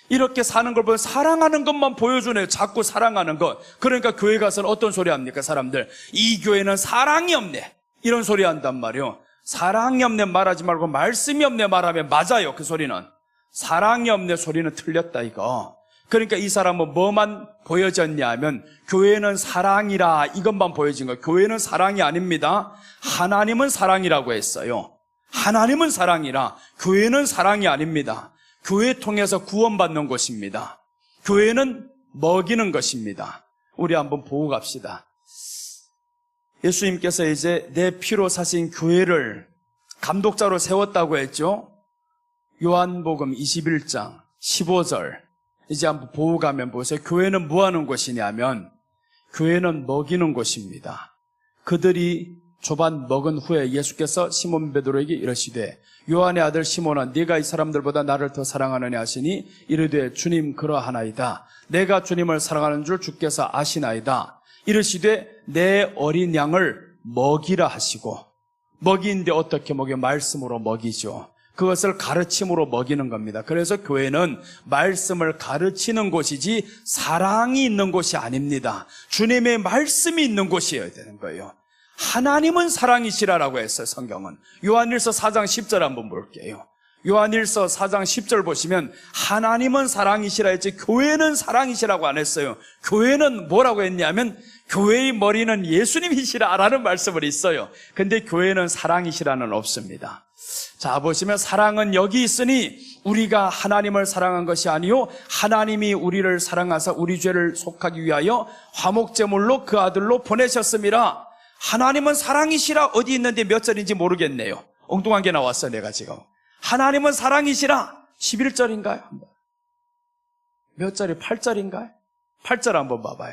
이렇게 사는 걸 보면 사랑하는 것만 보여주네요. 자꾸 사랑하는 것. 그러니까 교회 가서는 어떤 소리 합니까? 사람들, 이 교회는 사랑이 없네, 이런 소리 한단 말이에요. 사랑이 없네 말하지 말고 말씀이 없네 말하면 맞아요. 그 소리는 사랑이 없네 소리는 틀렸다 이거. 그러니까 이 사람은 뭐만 보여졌냐 하면 교회는 사랑이라 이것만 보여진 거예요. 교회는 사랑이 아닙니다. 하나님은 사랑이라고 했어요. 하나님은 사랑이라 교회는 사랑이 아닙니다. 교회 통해서 구원받는 것입니다. 교회는 먹이는 것입니다. 우리 한번 보고 갑시다. 예수님께서 이제 내 피로 사신 교회를 감독자로 세웠다고 했죠. 요한복음 21장 15절 이제 한번 보고 가면 보세요. 교회는 뭐 하는 곳이냐면 교회는 먹이는 곳입니다. 그들이 조반 먹은 후에 예수께서 시몬 베드로에게 이르시되 요한의 아들 시몬아 네가 이 사람들보다 나를 더 사랑하느냐 하시니 이르되 주님 그러하나이다. 내가 주님을 사랑하는 줄 주께서 아시나이다. 이르시되 내 어린 양을 먹이라 하시고, 먹이인데 어떻게 먹여? 말씀으로 먹이죠. 그것을 가르침으로 먹이는 겁니다. 그래서 교회는 말씀을 가르치는 곳이지 사랑이 있는 곳이 아닙니다. 주님의 말씀이 있는 곳이어야 되는 거예요. 하나님은 사랑이시라라고 했어요. 성경은 요한일서 4장 10절 한번 볼게요. 요한일서 4장 10절 보시면 하나님은 사랑이시라 했지 교회는 사랑이시라고 안 했어요. 교회는 뭐라고 했냐면 교회의 머리는 예수님이시라라는 말씀을 있어요. 근데 교회는 사랑이시라는 없습니다. 자, 보시면 사랑은 여기 있으니 우리가 하나님을 사랑한 것이 아니요 하나님이 우리를 사랑하사 우리 죄를 속하기 위하여 화목제물로 그 아들로 보내셨습니다. 하나님은 사랑이시라 어디 있는데 몇 절인지 모르겠네요. 엉뚱한 게 나왔어 내가 지금. 하나님은 사랑이시라 11절인가요? 몇 절이 8절인가요? 8절 한번 봐봐요.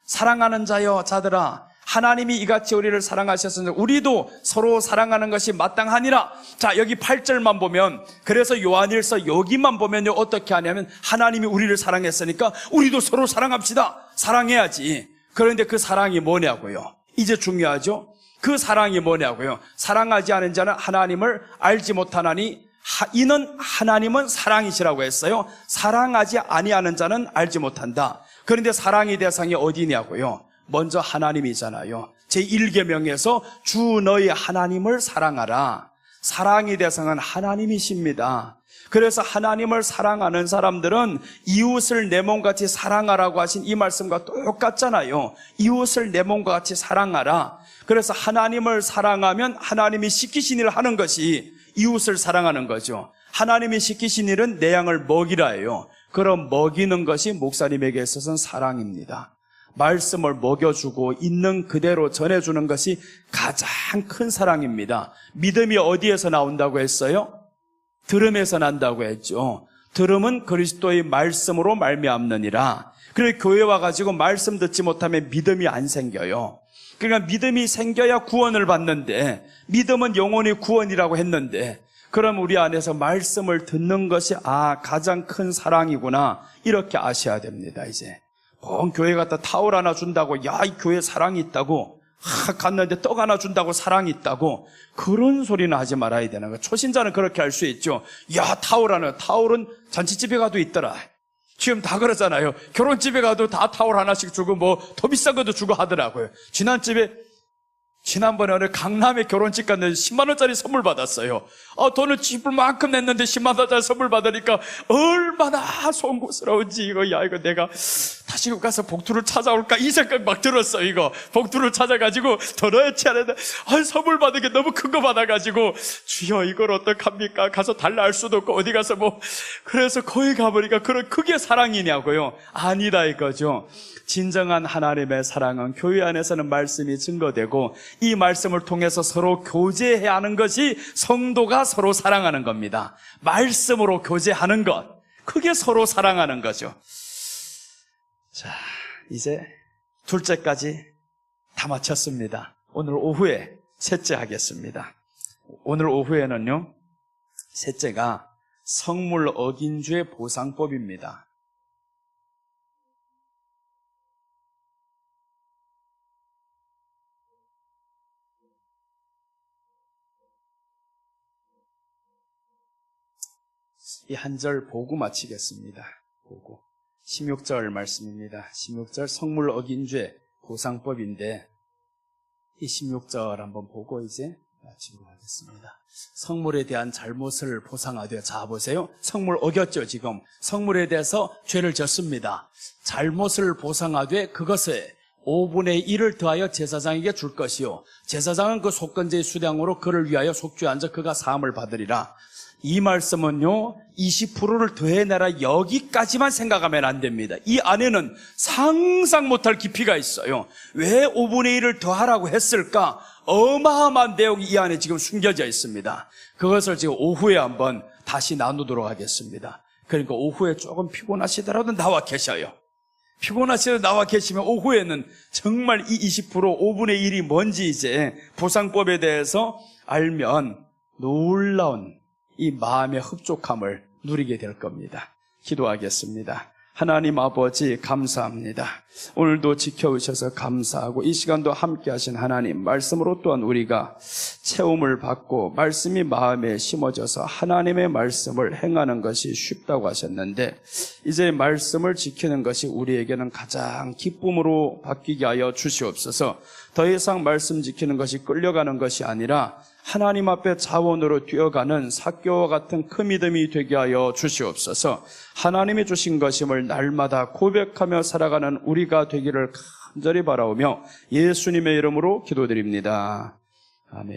사랑하는 자여 자들아 하나님이 이같이 우리를 사랑하셨으니 우리도 서로 사랑하는 것이 마땅하니라. 자, 여기 8절만 보면, 그래서 요한일서 여기만 보면요 어떻게 하냐면 하나님이 우리를 사랑했으니까 우리도 서로 사랑합시다. 사랑해야지. 그런데 그 사랑이 뭐냐고요? 이제 중요하죠. 그 사랑이 뭐냐고요? 사랑하지 않은 자는 하나님을 알지 못하나니 이는 하나님은 사랑이시라고 했어요. 사랑하지 아니하는 자는 알지 못한다. 그런데 사랑의 대상이 어디냐고요? 먼저 하나님이잖아요. 제1계명에서 주 너희 하나님을 사랑하라. 사랑의 대상은 하나님이십니다. 그래서 하나님을 사랑하는 사람들은 이웃을 내 몸같이 사랑하라고 하신 이 말씀과 똑같잖아요. 이웃을 내 몸과 같이 사랑하라. 그래서 하나님을 사랑하면 하나님이 시키신 일을 하는 것이 이웃을 사랑하는 거죠. 하나님이 시키신 일은 내 양을 먹이라예요. 그럼 먹이는 것이 목사님에게 있어서는 사랑입니다. 말씀을 먹여주고 있는 그대로 전해주는 것이 가장 큰 사랑입니다. 믿음이 어디에서 나온다고 했어요? 들음에서 난다고 했죠. 들음은 그리스도의 말씀으로 말미암느니라. 그래서 교회 와가지고 말씀 듣지 못하면 믿음이 안 생겨요. 그러니까 믿음이 생겨야 구원을 받는데, 믿음은 영혼의 구원이라고 했는데, 그럼 우리 안에서 말씀을 듣는 것이 가장 큰 사랑이구나, 이렇게 아셔야 됩니다. 이제 교회 갔다 타올 하나 준다고 이 교회 사랑이 있다고, 갔는데 떡 하나 준다고 사랑이 있다고, 그런 소리는 하지 말아야 되는 거예요. 초신자는 그렇게 할 수 있죠. 타올은 잔치집에 가도 있더라. 지금 다 그러잖아요. 결혼집에 가도 다 타올 하나씩 주고 더 비싼 것도 주고 하더라고요. 지난번에 어느 강남에 결혼식 갔는데 10만 원짜리 선물 받았어요. 돈을 지불 만큼 냈는데 10만 원짜리 선물 받으니까 얼마나 송구스러운지, 이거 내가 다시 가서 복투를 찾아올까 이 생각 막 들었어. 이거 복투를 찾아가지고 더 넣지 않았는데 선물 받은 게 너무 큰 거 받아가지고, 주여 이걸 어떡합니까? 가서 달라 할 수도 없고 어디 가서 그래서 거기 가보니까 그게 사랑이냐고요? 아니다 이거죠. 진정한 하나님의 사랑은 교회 안에서는 말씀이 증거되고, 이 말씀을 통해서 서로 교제해야 하는 것이 성도가 서로 사랑하는 겁니다. 말씀으로 교제하는 것, 그게 서로 사랑하는 거죠. 자, 이제 둘째까지 다 마쳤습니다. 오늘 오후에 셋째 하겠습니다. 오늘 오후에는요, 셋째가 성물 어긴 죄 보상법입니다. 이 한 절 보고 마치겠습니다. 보고 16절 말씀입니다. 16절 성물 어긴 죄 보상법인데, 이 16절 한번 보고 이제 마치도록 하겠습니다. 성물에 대한 잘못을 보상하되, 자 보세요. 성물 어겼죠. 지금 성물에 대해서 죄를 졌습니다. 잘못을 보상하되 그것에 5분의 1을 더하여 제사장에게 줄 것이요, 제사장은 그 속건제의 수량으로 그를 위하여 속죄 앉아 그가 사함을 받으리라. 이 말씀은요, 20%를 더해내라, 여기까지만 생각하면 안 됩니다. 이 안에는 상상 못할 깊이가 있어요. 왜 5분의 1을 더하라고 했을까? 어마어마한 내용이 이 안에 지금 숨겨져 있습니다. 그것을 지금 오후에 한번 다시 나누도록 하겠습니다. 그러니까 오후에 조금 피곤하시더라도 나와 계셔요. 피곤하시더라도 나와 계시면 오후에는 정말 이 20%, 5분의 1이 뭔지 이제 보상법에 대해서 알면 놀라운 이 마음의 흡족함을 누리게 될 겁니다. 기도하겠습니다. 하나님 아버지 감사합니다. 오늘도 지켜주셔서 감사하고, 이 시간도 함께 하신 하나님 말씀으로 또한 우리가 체험을 받고 말씀이 마음에 심어져서 하나님의 말씀을 행하는 것이 쉽다고 하셨는데, 이제 말씀을 지키는 것이 우리에게는 가장 기쁨으로 바뀌게 하여 주시옵소서. 더 이상 말씀 지키는 것이 끌려가는 것이 아니라 하나님 앞에 자원으로 뛰어가는 삭개와 같은 큰 믿음이 되게 하여 주시옵소서. 하나님이 주신 것임을 날마다 고백하며 살아가는 우리가 되기를 간절히 바라오며 예수님의 이름으로 기도드립니다. 아멘.